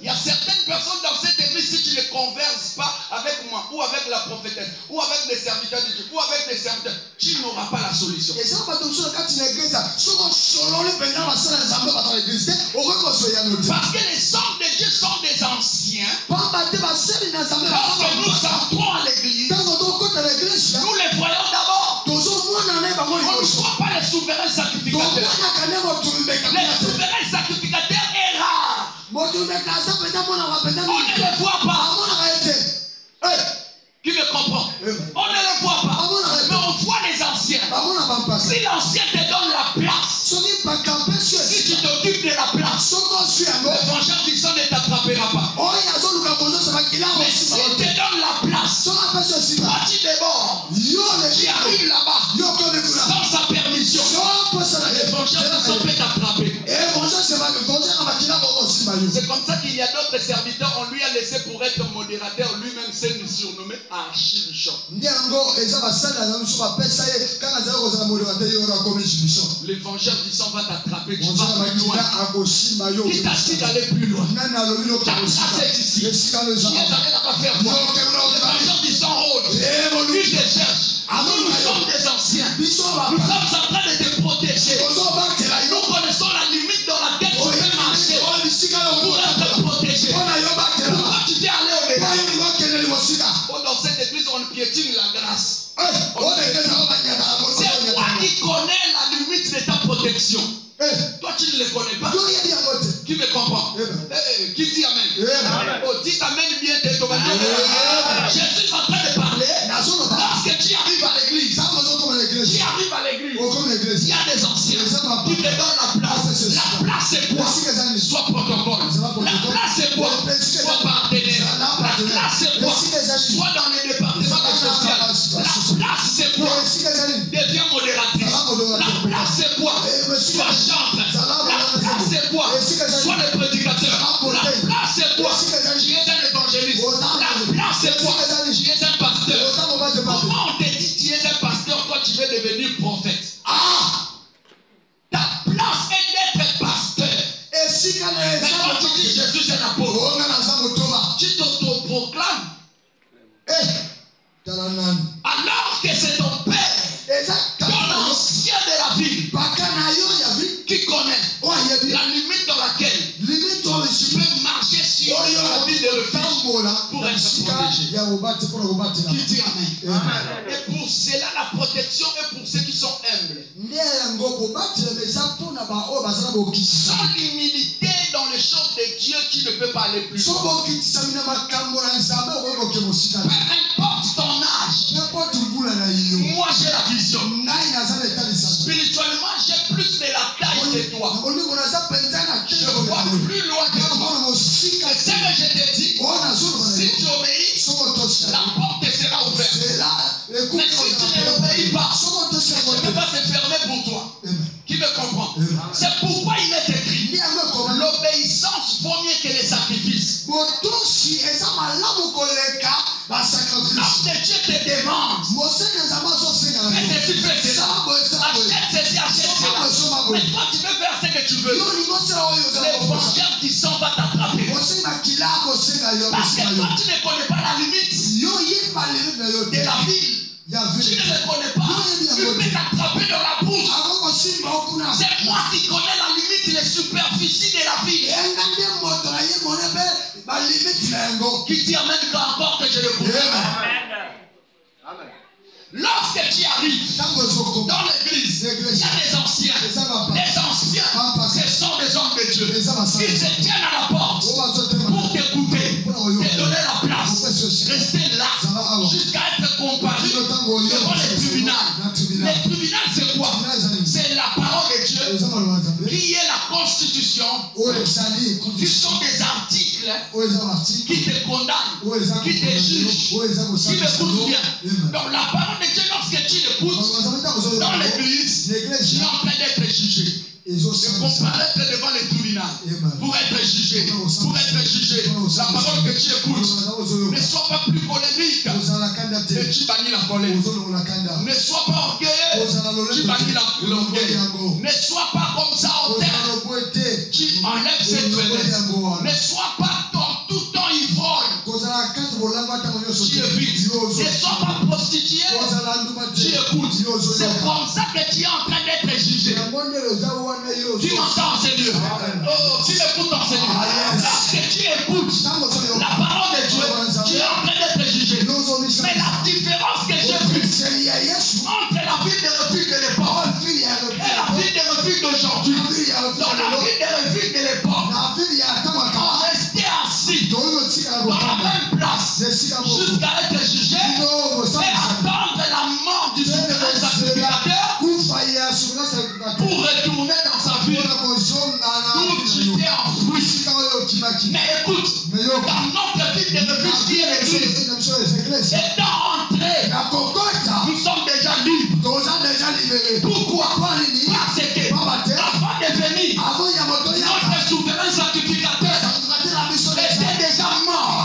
Il y a certaines personnes dans cette église, si tu ne converses pas avec moi, ou avec la prophétesse, ou avec les serviteurs de Dieu, ou avec les serviteurs, tu n'auras pas la solution. Parce que les hommes de Dieu sont des anciens. Lorsque nous entrons à l'église, nous les voyons d'abord. On ne voit pas les souverains sacrificateurs. Les souverains sacrificateurs est rare. On ne les voit pas. Qui me comprend? On ne les voit pas. Mais on voit les anciens. Si l'ancien te donne la place, si tu t'occupes de la place, l'évangélisation ne t'attrapera pas. Mais si tu te donnes la place, toi tu débordes, tu arrives là-bas sans sa permission, l'évangélisation peut t'attraper. C'est comme ça qu'il y a d'autres serviteurs, on lui a laissé pour être modérateur, lui-même s'est surnommé Archibichon. L'évangélisation va t'attraper, tu vas plus loin. Qui t'a dit d'aller plus loin? Ta place est ici. Qui est allé là-bas faire quoi? L'évangélisation rôde. Il te cherche. Nous sommes des anciens. Nous sommes en train de te protéger. Nous connaissons la limite dans laquelle tu peux marcher pour être protégé. Pourquoi tu t'es allé au-delà? Dans cette église, on piétine la grâce. C'est toi qui connais la limite de ta protection. Toi, tu ne le connais pas. Qui me comprend? Qui dit Amen? Oh, dis Amen bien, t'es tombé. Jésus est en train de parler. Lorsque tu arrives à l'église, il y a des anciens qui te donnent la place. La place, c'est quoi? Soit protocole. La place, c'est quoi? Soit partenaire. La place, c'est quoi? Soit dans les départements sociaux. La place, c'est quoi? Deviens modératrice. La place, c'est quoi? Soit chantre. La place, c'est quoi? Soit le prédicateur. La place, c'est quoi? Tu es un évangéliste. La place, c'est quoi? Tu es un pasteur. Comment on te dit tu es un pasteur, toi tu veux devenir prophète? Ta place est d'être pasteur. Mais quand tu dis Jésus est l'apôtre, tu t'auto-proclames. Alors que c'est ton père, ton ancien de la ville, qui connaît la limite dans laquelle tu peux marcher sur la ville de refuge pour être protégé. Qui dit Amen? Et pour cela, la protection est pour ceux qui sont humbles. Sans l'humilité dans les choses de Dieu, tu ne peux pas aller plus loin. Peu importe ton âge, moi j'ai la vision. Spirituellement, j'ai plus de la taille que toi. Je vois plus loin que toi. Et ce que je te dis, si tu obéis, la porte sera ouverte. Mais si tu ne l'obéis pas, elle ne peut pas se fermer pour toi. Qui me comprend? C'est pourquoi il est écrit, l'obéissance vaut mieux que les sacrifices. te demande, fais ceci, fais cela, achète ceci, achète cela. Mais toi, tu veux faire ce que tu veux. Le vengeur du sang va t'attraper. Parce que toi, tu ne connais pas la limite de la ville. Tu ne le connais pas. Il peut t'attraper dans la bouche. C'est moi qui connais la limite, les superficies de la ville. Qui dit amen encore que je le connais. Amen. Lorsque tu arrives dans l'église, il y a des anciens. Les anciens, ce sont des hommes de Dieu. Ils se tiennent à la porte pour t'écouter, te donner la place, rester là jusqu'à être comparé devant les tribunaux. Les tribunaux, c'est quoi? C'est la parole de Dieu qui est la constitution, qui sont des articles qui te condamnent, qui te jugent, qui m'écoutent bien. Donc la parole de Dieu, lorsque tu l'écoutes dans l'église, tu es en train d'être jugé. Comparaître devant les tribunaux pour être jugé, La parole que tu écoutes ne soit pas plus polémique et tu bannis la colère. Ne sois pas orgueilleux, tu bannis l'orgueil. Ne sois pas comme ça hautaine, tu enlèves cette faiblesse. Ne sois pas tout le temps ivrogne, tu évites. Ne sois pas prostitué, tu écoutes. C'est comme ça que tu es en train d'être jugé. Tu m'entends, Seigneur? Oh, tu écoutes ton Seigneur. Lorsque tu écoutes la parole de Dieu, tu es en train d'être jugé. Mais la différence que j'ai vue entre la vie de refuge de l'époque et la vie de refuge d'aujourd'hui, dans la vie de refuge de l'époque, on restait assis dans la même place jusqu'à être jugé et attendre la mort du souverain sacrificateur pour retourner dans sa vie où tu t'es enfoui. Mais écoute, dans notre vie de refuge qui est l'église, étant entré, nous sommes déjà libres. Pourquoi? Parce que avant de venir, notre souverain sacrificateur était déjà mort,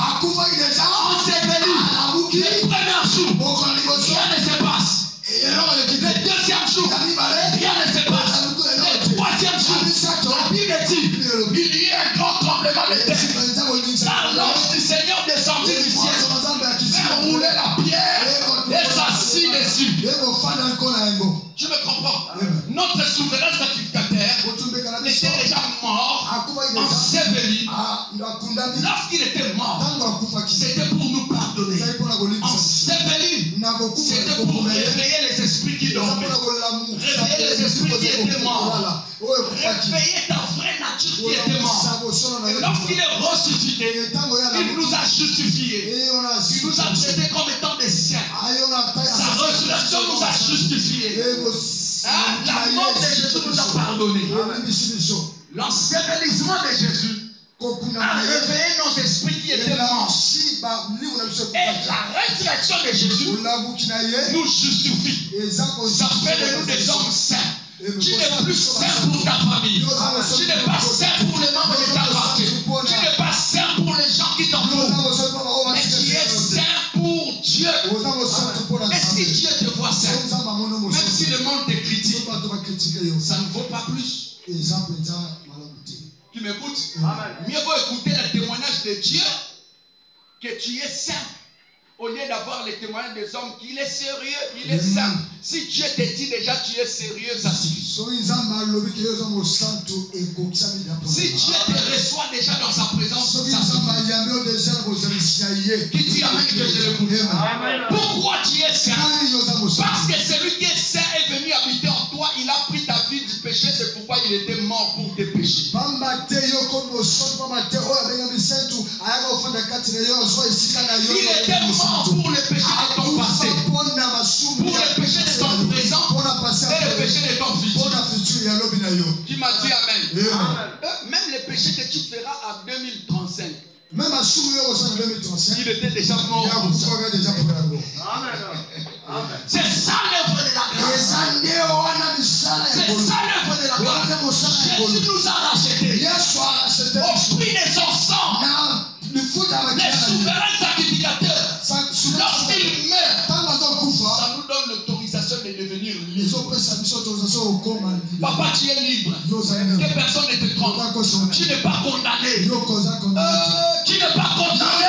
enseveli. Le premier jour, rien ne se passe. Le deuxième jour, rien ne se passe. Le troisième jour, la Bible dit il y a un grand tremblement de terre. Car l'ange du Seigneur descendit du ciel, fait rouler la pierre et s'assit dessus. Tu me comprends? Notre souverain sacrificateur était déjà mort, enseveli. Lorsqu'il était mort, c'était pour nous pardonner. Enseveli, c'était pour réveiller les esprits qui dormaient. Réveiller les esprits qui étaient morts. Réveiller ta vraie nature qui était morte. Et lorsqu'il est ressuscité, il nous a justifiés. Il nous a traités comme étant des saints. Sa résurrection nous a justifiés. La mort de Jésus nous a pardonné. L'ensevelissement de Jésus a réveillé nos esprits qui étaient morts. Et la résurrection de Jésus nous justifie. Ça fait de nous des hommes saints. Tu n'es plus saint pour ta famille. Tu n'es pas saint pour les membres de ta partie. Tu n'es pas saint pour les gens qui t'entourent. Mais tu es saint pour Dieu. Et si Dieu te voit saint, même si le monde te critique, ça ne vaut pas plus. Tu m'écoutes? Mieux vaut écouter le témoignage de Dieu que tu es saint. Au lieu d'avoir les témoignages des hommes qu'il est sérieux, il est saint. Si Dieu te dit déjà tu es sérieux, ça suffit. Si Dieu te reçoit déjà dans sa présence, ça suffit. Qui dit amen que je l'écoute? Pourquoi tu es saint? Parce que celui qui est saint est venu habiter en toi, il a pris ta vie du péché, c'est pourquoi il était mort pour tes péchés. Il était mort pour les péchés de ton passé, pour les péchés de ton présent et les péchés de ton futur. Qui m'a dit amen. Même les péchés que tu feras à 2035, il était déjà mort pour ça. C'est ça l'œuvre de la grâce. C'est ça l'œuvre de la grâce. Jésus nous a rachetés au prix de son sang. Les souverains sacrificateurs, lorsqu'ils meurent, pas, tu es libre. Que personne ne te trompe. Tu n'es pas condamné. Tu n'es pas condamné.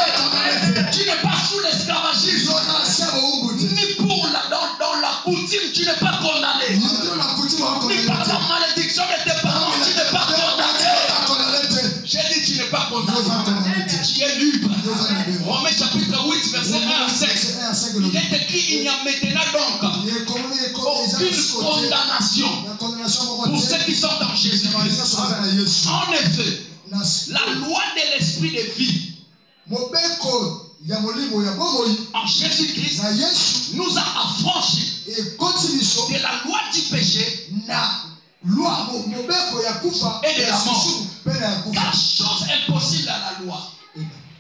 Tu n'es pas sous l'esclavagisme. Ni pour dans la coutume, tu n'es pas condamné. Ni par la malédiction de tes parents, tu n'es pas condamné. J'ai dit, tu n'es pas condamné. Tu es libre. Romains chapitre 8, verset 1 à 5. Il est écrit, il n'y a maintenant donc aucune condamnation pour ceux qui sont en Jésus-Christ. En effet, la loi de l'esprit de vie en Jésus-Christ nous a affranchis de la loi du péché et de la mort. Car chose impossible à la loi,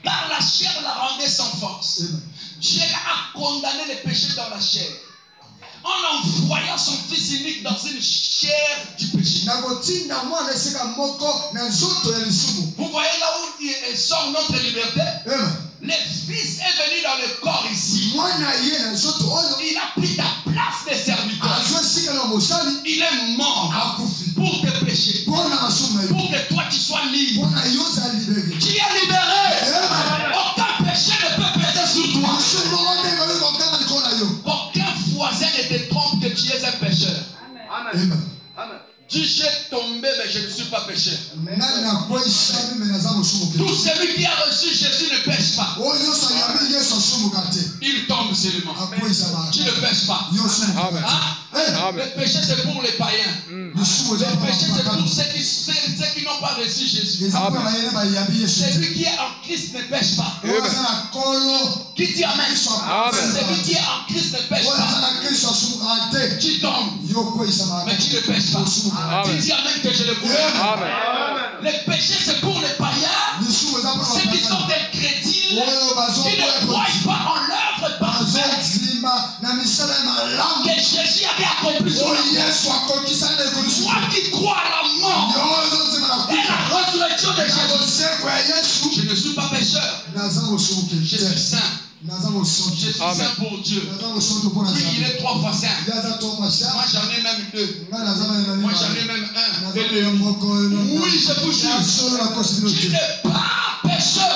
car la chair la rendait sans force. Dieu a condamné le péché dans la chair en envoyant son fils unique dans une chair du péché. Vous voyez là où il sort notre liberté? Le fils est venu dans le corps ici. Il a pris ta place de serviteur. Il est mort pour tes péchés, pour que toi tu sois libre. Tu es libéré. Aucun péché ne peut peser sur toi. Aucun voisin ne te trompe que tu es un pécheur. Amen. Amen. Dis, j'ai tombé, mais je ne suis pas pécheur. Tout celui qui a reçu Jésus ne pêche pas. Il tombe seulement. Tu ne pêches pas. Hein? Le péché, c'est pour les païens. Le péché, c'est pour ceux qui n'ont pas reçu Jésus. Celui qui est en Christ ne pêche pas. Qui dit Amen? Celui qui est en Christ ne pêche pas. Tu tombes, mais tu ne pêches pas. Tu dis Amen que je le vois. Le péché, c'est pour les païens, ceux qui sont des chrétiens, qui ne croient pas en l'œuvre parfaite que Jésus avait accompli sur la croix. Moi qui crois à la mort et la résurrection de Jésus, je ne suis pas pécheur. Je suis saint. Je suis saint pour Dieu. Oui, il est 3 fois saint. Moi j'en ai même 2. Moi j'en ai même 1. Oui, je vous jure. Tu n'es pas pécheur.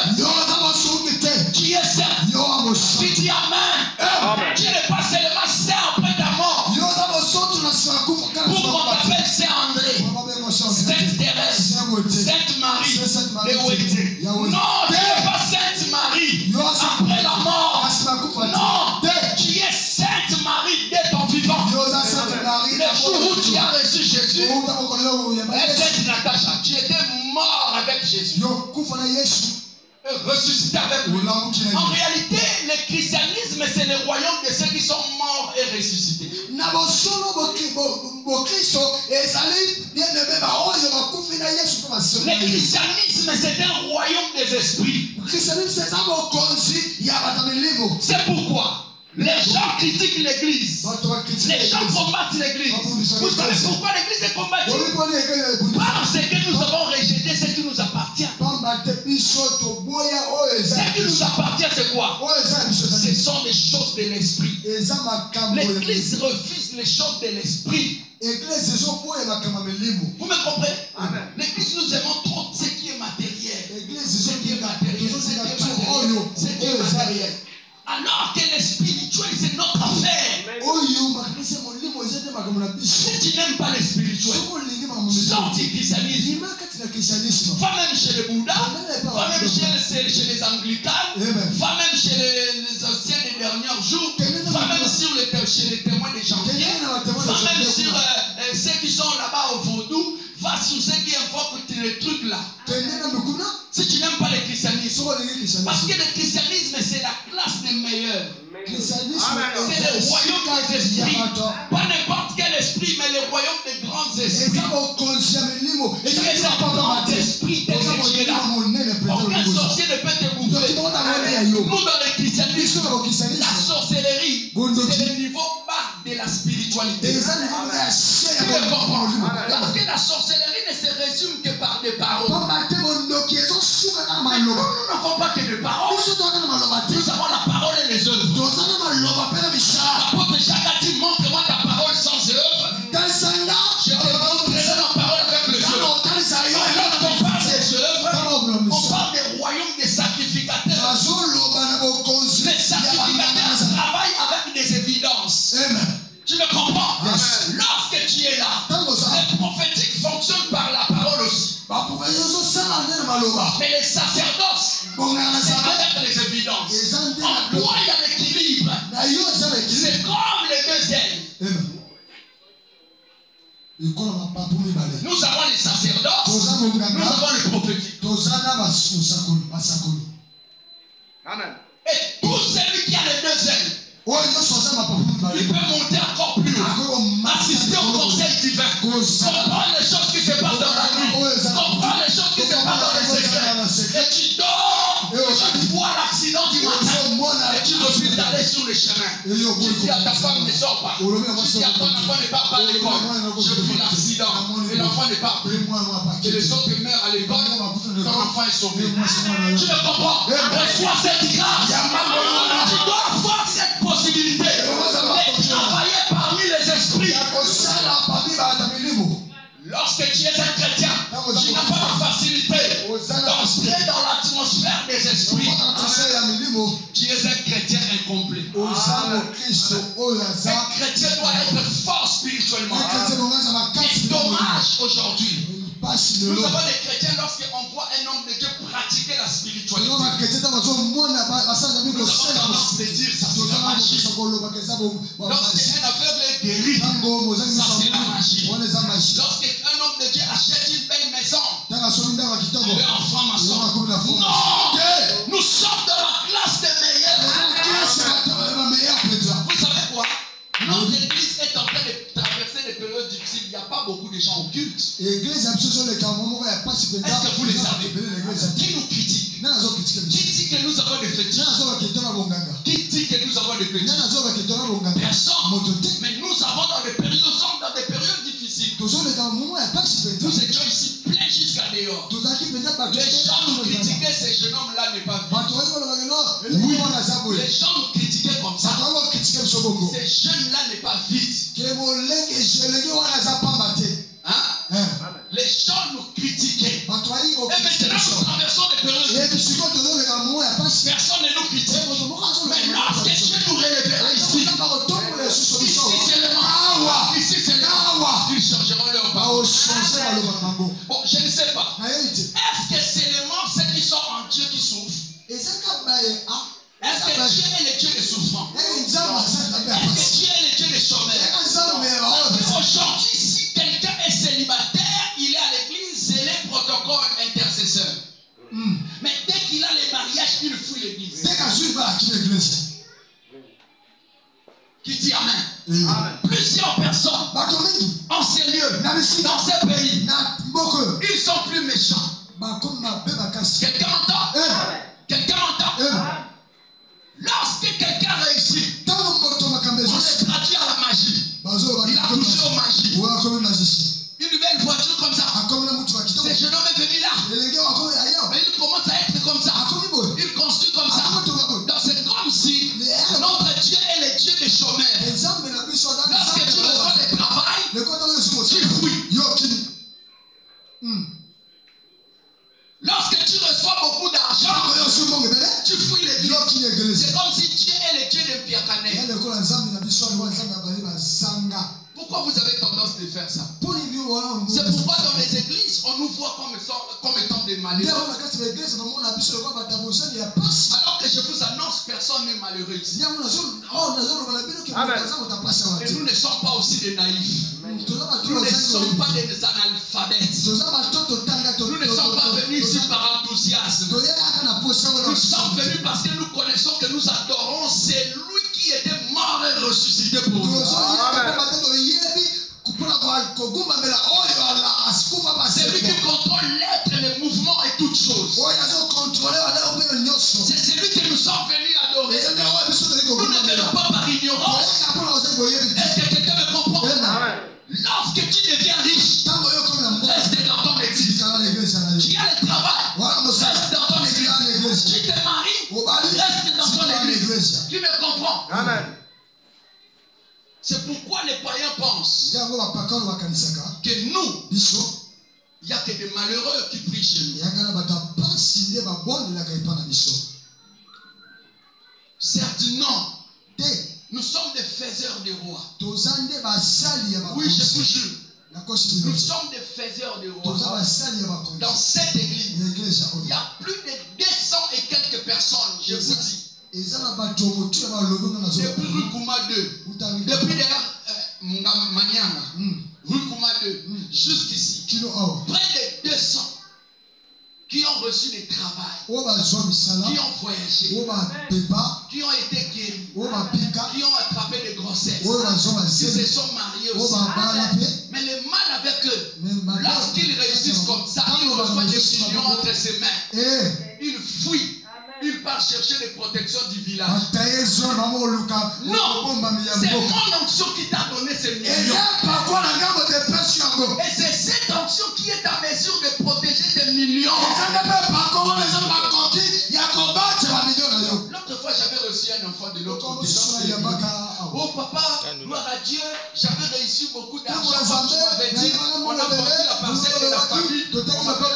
Tu es saint. Tu dis Amen. Tu n'es pas seulement saint après ta mort. Pour qu'on t'appelle Saint André, Sainte Thérèse, Sainte Marie, non, tu n'es pas Sainte Marie après la mort. Non, tu es Sainte Marie dès ton vivant. Le jour où tu as reçu Jésus, Sainte Natacha, tu étais mort avec Jésus, ressuscité avec lui. En réalité, le christianisme, c'est le royaume de ceux qui sont morts et ressuscités. Le christianisme, c'est un royaume des esprits. C'est pourquoi les gens critiquent l'église. Les gens combattent l'église. Vous savez pourquoi l'église est combattue? Parce que nous avons rejeté ce qui nous appartient. Ce qui nous appartient, c'est quoi? Ce sont des choses de l'esprit. L'église refuse les choses de l'esprit. Vous me comprenez? L'église, nous aimons trop ce qui est matériel. Ce qui est matériel. Ce qui est matériel. Alors que le spirituel, c'est notre affaire. Si tu n'aimes pas le spirituel, sors du christianisme. Va même chez les Bouddhas, va même chez les anglicans, va même chez les anciens des derniers jours, va même chez les témoins des janvier, va même sur ceux qui sont là-bas au vaudou, va sur ceux qui invoquent les trucs là. Si tu n'aimes pas le christianisme, parce que le christianisme c'est la classe des meilleurs. C'est le royaume des esprits. Pas n'importe quel esprit, mais le royaume des grands esprits. Tu es un grand esprit tel que tu es là. Aucun sorcier ne peut te bouffer. Nous dans le christianisme, la sorcellerie, c'est le niveau bas de la spiritualité. Tu le comprends? Parce que la sorcellerie ne se résume que par des paroles. Nous n'avons pas que des paroles. Nous avons la parole et les œuvres. L'apôtre Jacques a dit, montre-moi ta parole sans œuvre. Je te montrerai Mais les sacerdoces, c'est avec les évidences. En toi, il y a l'équilibre. C'est comme les deux ailes. Nous avons les sacerdoces, nous avons les prophétiques. Amen. Et tout celui qui a les deux ailes, il peut monter encore plus haut, assister au conseil divin, comprendre les choses qui se passent dans la nuit, comprendre les choses qui se passent dans les secrets. Et tu dors, tu vois l'accident du matin, et tu refuses d'aller sur le chemin. Tu dis à ta femme, ne sors pas. Tu dis à ton enfant, ne part pas à l'école. Je vis l'accident, et l'enfant ne part plus. Et les autres meurent à l'école, ton enfant est sauvé. Tu le comprends? Reçois cette grâce. Tu dois avoir cette possibilité de travailler parmi les esprits. Lorsque tu es un chrétien, tu n'as pas la facilité d'entrer dans l'atmosphère des esprits. Tu es un chrétien incomplet. Un chrétien doit être fort spirituellement. C'est dommage aujourd'hui. Nous avons des chrétiens, lorsqu'on voit un homme de Dieu pratiquer la spiritualité, nous avons tendance à dire ça c'est la magie. Lorsqu'un aveugle est guéri, ça c'est la magie. Lorsqu'un homme de Dieu achète une belle maison, il est en franc-maçon. Non! Nous sommes dans la classe des meilleurs. Vous savez quoi? Notre église est en train de traverser des périodes difficiles. Il n'y a pas beaucoup de gens au culte. Est-ce que vous les savez? Qui nous critique? Qui dit que nous avons des fétiches? Qui dit que nous avons des fétiches? Personne. Mais nous avons dans des périodes difficiles. Nous étions ici pleins jusqu'à dehors. Les gens nous critiquaient, ces jeunes hommes-là n'est pas vite. Oui, les gens nous critiquaient comme ça. Ces jeunes-là n'est pas vite. Hein? Les gens nous critiquaient. Et maintenant nous traversons des périodes difficiles. Personne ne nous critique. Mais lorsque Dieu nous relèvera ici, ici c'est le moment. Ils changeront leur parole. Bon, je ne sais pas. Est-ce que c'est ceux qui sont en Dieu qui souffrent? Est-ce que Dieu est le Dieu des souffrants? Est-ce que Dieu est le Dieu des chômeurs? Aujourd'hui, si quelqu'un est célibataire, il est à l'église, c'est les protocoles intercesseurs. Mais dès qu'il a les mariages, il fuit l'église. Qui dit Amen? Plusieurs personnes en ces lieux, dans ces pays, ils sont plus méchants. Quelqu'un m'entend? Quelqu'un m'entend? Lorsque quelqu'un réussit, on le traduit à la magie. Il a touché aux magies. Une nouvelle voiture comme ça. Ce jeune homme est venu là. Mais il commence à être comme ça. Il construit comme ça. Donc c'est comme si notre Dieu est le Dieu des chômeurs. Lorsque tu reçois le travail, tu fuis. Lorsque tu reçois beaucoup d'argent, tu fuis l'église. C'est comme si Dieu est le Dieu de Piakané. Pourquoi vous avez tendance de faire ça? C'est pourquoi dans les églises, on nous voit comme étant des malheureux. Alors que je vous annonce, personne n'est malheureux ici. Et nous ne sommes pas aussi des naïfs. Nous ne sommes pas des analphabètes. Nous ne sommes pas venus ici par enthousiasme. Nous sommes venus parce que nous connaissons que nous adorons celui qui était mort et ressuscité pour nous. C'est lui qui contrôle l'être, les mouvements et toutes choses. C'est celui que nous sommes venus adorer. Nous ne venons pas par ignorance. Est-ce que quelqu'un me comprend? Lorsque tu deviens riche, reste dans ton église. Tu as le travail, reste dans ton église. Tu te maries, reste dans ton église. Tu me comprends? Amen. C'est pourquoi les païens pensent que nous, il n'y a que des malheureux qui prient chez nous. Certes, non. Nous sommes des faiseurs de rois. Oui, je vous jure. Nous sommes des faiseurs de rois. Dans cette église, Depuis rue Kouma 2. Depuis d'ailleurs Maniana. Rue Kouma 2. Jusqu'ici. Près de 200 qui ont reçu des travails, qui ont voyagé, qui ont été guéris, qui ont attrapé des grossesses, qui se sont mariés aussi. Mais le mal avec eux, lorsqu'ils réussissent comme ça, ils reçoivent des millions entre ses mains. Ils fuient. Il part chercher les protections du village. Non, c'est mon onction qui t'a donné ces millions. Et c'est cette onction qui est à mesure de protéger tes millions. L'autre fois, j'avais reçu un enfant de l'autre côté. Oh papa, gloire à Dieu, j'avais réussi beaucoup d'argent. Comme tu m'avais dit, on a vendu la parcelle de la famille. On m'avait